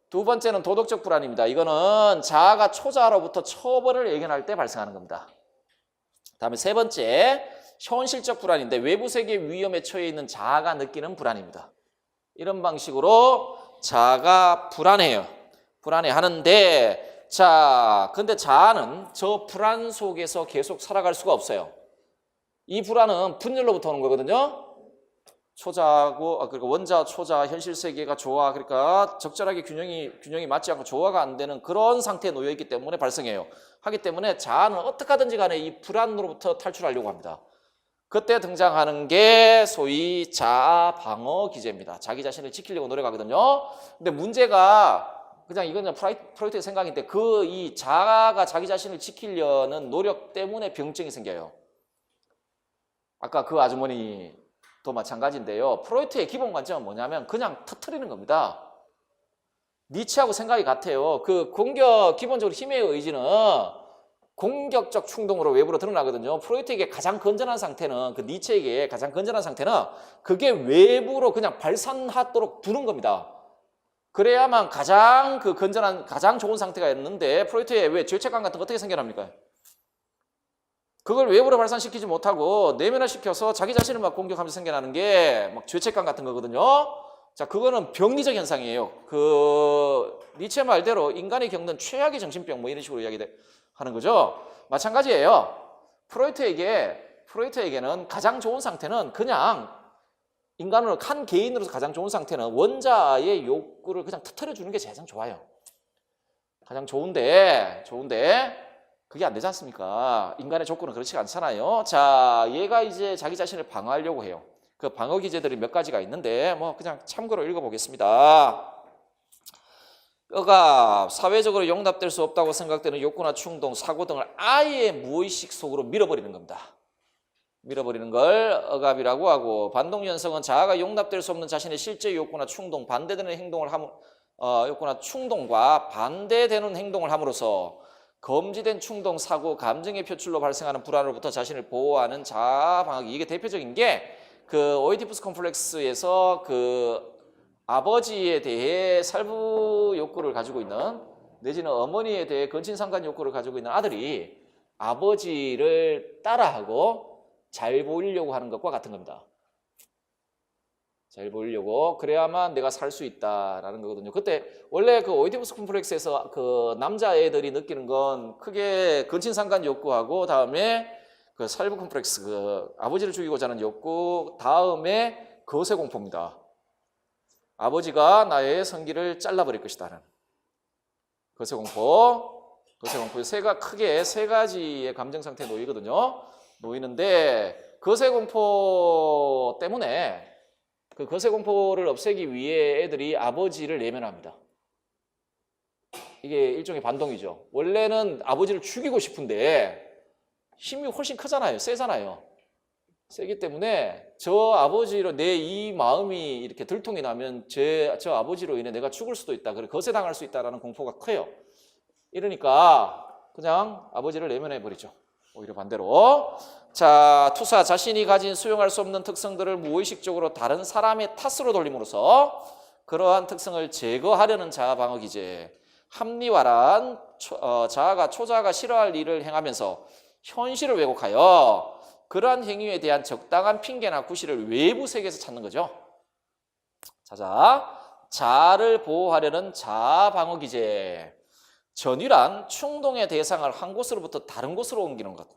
두 번째는 도덕적 불안입니다. 이거는 자아가 초자아로부터 처벌을 예견할 때 발생하는 겁니다. 다음에 세 번째, 현실적 불안인데 외부 세계 위험에 처해 있는 자아가 느끼는 불안입니다. 이런 방식으로 자아가 불안해하는데, 자, 근데 자아는 저 불안 속에서 계속 살아갈 수가 없어요. 이 불안은 분열로부터 오는 거거든요. 초자하고 그러니까 원자, 초자, 현실 세계가 조화 그러니까 적절하게 균형이 맞지 않고 조화가 안 되는 그런 상태에 놓여 있기 때문에 발생해요. 하기 때문에 자아는 어떻게 하든지 간에 이 불안으로부터 탈출하려고 합니다. 그때 등장하는 게 소위 자아 방어 기제입니다. 자기 자신을 지키려고 노력하거든요. 근데 문제가 그냥 이건 프로이트의 생각인데 그 이 자아가 자기 자신을 지키려는 노력 때문에 병증이 생겨요. 아까 그 아주머니도 마찬가지인데요. 프로이트의 기본 관점은 뭐냐면 그냥 터트리는 겁니다. 니체하고 생각이 같아요. 그 기본적으로 힘의 의지는 공격적 충동으로 외부로 드러나거든요. 프로이트에게 가장 건전한 상태는 그 니체에게 가장 건전한 상태는 그게 외부로 그냥 발산하도록 두는 겁니다. 그래야만 가장 그 건전한 가장 좋은 상태가 있는데 프로이트의 왜 죄책감 같은 거 어떻게 생겨납니까? 그걸 외부로 발산시키지 못하고 내면화시켜서 자기 자신을 막 공격하면서 생겨나는 게 막 죄책감 같은 거거든요. 자, 그거는 병리적 현상이에요. 그 니체 말대로 인간이 겪는 최악의 정신병 뭐 이런 식으로 이야기하는 거죠. 마찬가지예요. 프로이트에게는 가장 좋은 상태는 그냥 인간으로 한 개인으로서 가장 좋은 상태는 원자의 욕구를 그냥 터뜨려 주는 게 가장 좋아요. 가장 좋은데 그게 안 되지 않습니까? 인간의 조건은 그렇지 않잖아요. 자, 얘가 이제 자기 자신을 방어하려고 해요. 그 방어 기제들이 몇 가지가 있는데 뭐 그냥 참고로 읽어보겠습니다. 억압, 사회적으로 용납될 수 없다고 생각되는 욕구나 충동, 사고 등을 아예 무의식 속으로 밀어버리는 겁니다. 밀어버리는 걸 억압이라고 하고, 반동연성은 자아가 용납될 수 없는 자신의 실제 욕구나 충동, 반대되는 행동을 욕구나 충동과 반대되는 행동을 함으로써 검지된 충동, 사고, 감정의 표출로 발생하는 불안으로부터 자신을 보호하는 자아 방어기. 이게 대표적인 게 그 오이디푸스 컴플렉스에서 그 아버지에 대해 살부 욕구를 가지고 있는 내지는 어머니에 대해 근친상간 욕구를 가지고 있는 아들이 아버지를 따라하고 잘 보이려고 하는 것과 같은 겁니다. 잘 보이려고 그래야만 내가 살 수 있다라는 거거든요. 그때 원래 그 오이디푸스 컴플렉스에서 그 남자애들이 느끼는 건 크게 근친상간 욕구하고 다음에 그 살부 컴플렉스 그 아버지를 죽이고자 하는 욕구 다음에 거세 공포입니다. 아버지가 나의 성기를 잘라버릴 것이다는 거세 공포 크게 세 가지의 감정 상태에 놓이는데 거세 공포 때문에 그 거세 공포를 없애기 위해 애들이 아버지를 내면합니다. 이게 일종의 반동이죠. 원래는 아버지를 죽이고 싶은데 힘이 훨씬 크잖아요. 세잖아요. 세기 때문에 저 아버지로 내 이 마음이 이렇게 들통이 나면 저 아버지로 인해 내가 죽을 수도 있다. 그래 거세당할 수 있다라는 공포가 커요. 이러니까 그냥 아버지를 내면해 버리죠. 오히려 반대로. 자, 투사 자신이 가진 수용할 수 없는 특성들을 무의식적으로 다른 사람의 탓으로 돌림으로써 그러한 특성을 제거하려는 자아 방어 기제. 합리화란 자아가 초자아가 싫어할 일을 행하면서 현실을 왜곡하여 그러한 행위에 대한 적당한 핑계나 구실을 외부 세계에서 찾는 거죠. 자아를 보호하려는 자아 방어 기제. 전위란 충동의 대상을 한 곳으로부터 다른 곳으로 옮기는 것.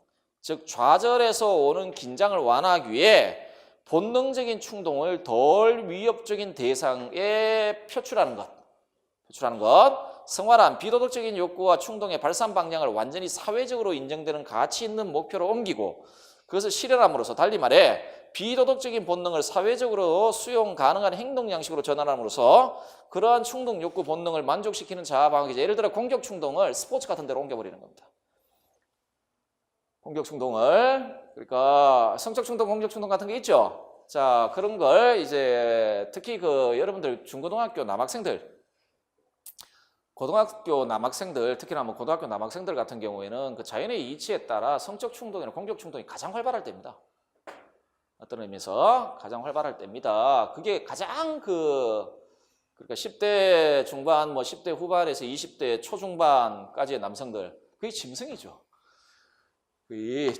즉 좌절에서 오는 긴장을 완화하기 위해 본능적인 충동을 덜 위협적인 대상에 표출하는 것. 성화란 비도덕적인 욕구와 충동의 발산 방향을 완전히 사회적으로 인정되는 가치 있는 목표로 옮기고 그것을 실현함으로써 달리 말해 비도덕적인 본능을 사회적으로 수용 가능한 행동 양식으로 전환함으로써 그러한 충동 욕구 본능을 만족시키는 자아 방어 기제. 예를 들어 공격 충동을 스포츠 같은 데로 옮겨버리는 겁니다. 공격 충동을 그러니까 성적 충동, 공격 충동 같은 게 있죠. 자, 그런 걸 이제 특히 그 여러분들 중고등학교 남학생들 특히나 뭐 고등학교 남학생들 같은 경우에는 그 자연의 이치에 따라 성적 충동이나 공격 충동이 가장 활발할 때입니다. 어떤 의미에서 가장 활발할 때입니다. 그게 가장 그러니까 10대 중반, 뭐 10대 후반에서 20대 초중반까지의 남성들, 그게 짐승이죠. 그게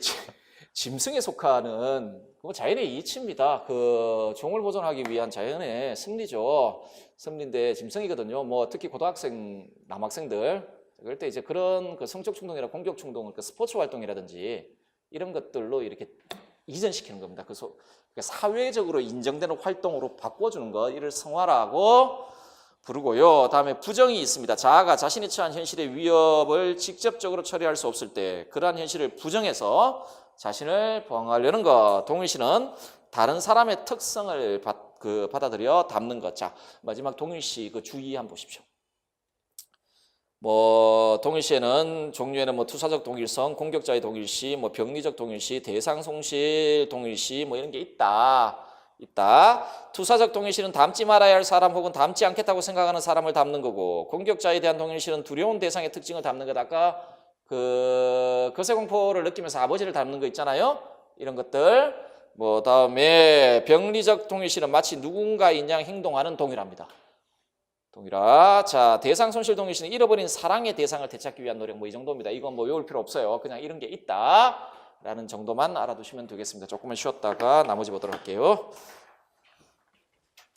짐승에 속하는 자연의 이치입니다. 그 종을 보존하기 위한 자연의 승리죠. 승리인데 짐승이거든요. 뭐 특히 고등학생, 남학생들 그럴 때 이제 그런 그 성적 충동이나 공격 충동을 그 스포츠 활동이라든지 이런 것들로 이렇게 이전시키는 겁니다. 그러니까 사회적으로 인정되는 활동으로 바꿔주는 것, 이를 성화라고 부르고요. 다음에 부정이 있습니다. 자아가 자신이 처한 현실의 위협을 직접적으로 처리할 수 없을 때 그러한 현실을 부정해서 자신을 보호하려는 것. 동일시는 다른 사람의 특성을 받아들여 담는 것. 자, 마지막 동일시 그 주의 한번 보십시오. 뭐 동일시에는 종류에는 뭐 투사적 동일성, 공격자의 동일시, 뭐 병리적 동일시, 대상 송실 동일시 뭐 이런 게 있다. 투사적 동일시는 닮지 말아야 할 사람 혹은 닮지 않겠다고 생각하는 사람을 담는 거고, 공격자에 대한 동일시는 두려운 대상의 특징을 담는 것. 아까 그 거세공포를 느끼면서 아버지를 닮는 거 있잖아요. 이런 것들. 뭐 다음에 병리적 동일시는 마치 누군가인 양 행동하는 동일합니다. 동일화. 자, 대상 손실 동일시는 잃어버린 사랑의 대상을 되찾기 위한 노력. 뭐 이 정도입니다. 이건 뭐 외울 필요 없어요. 그냥 이런 게 있다 라는 정도만 알아두시면 되겠습니다. 조금만 쉬었다가 나머지 보도록 할게요.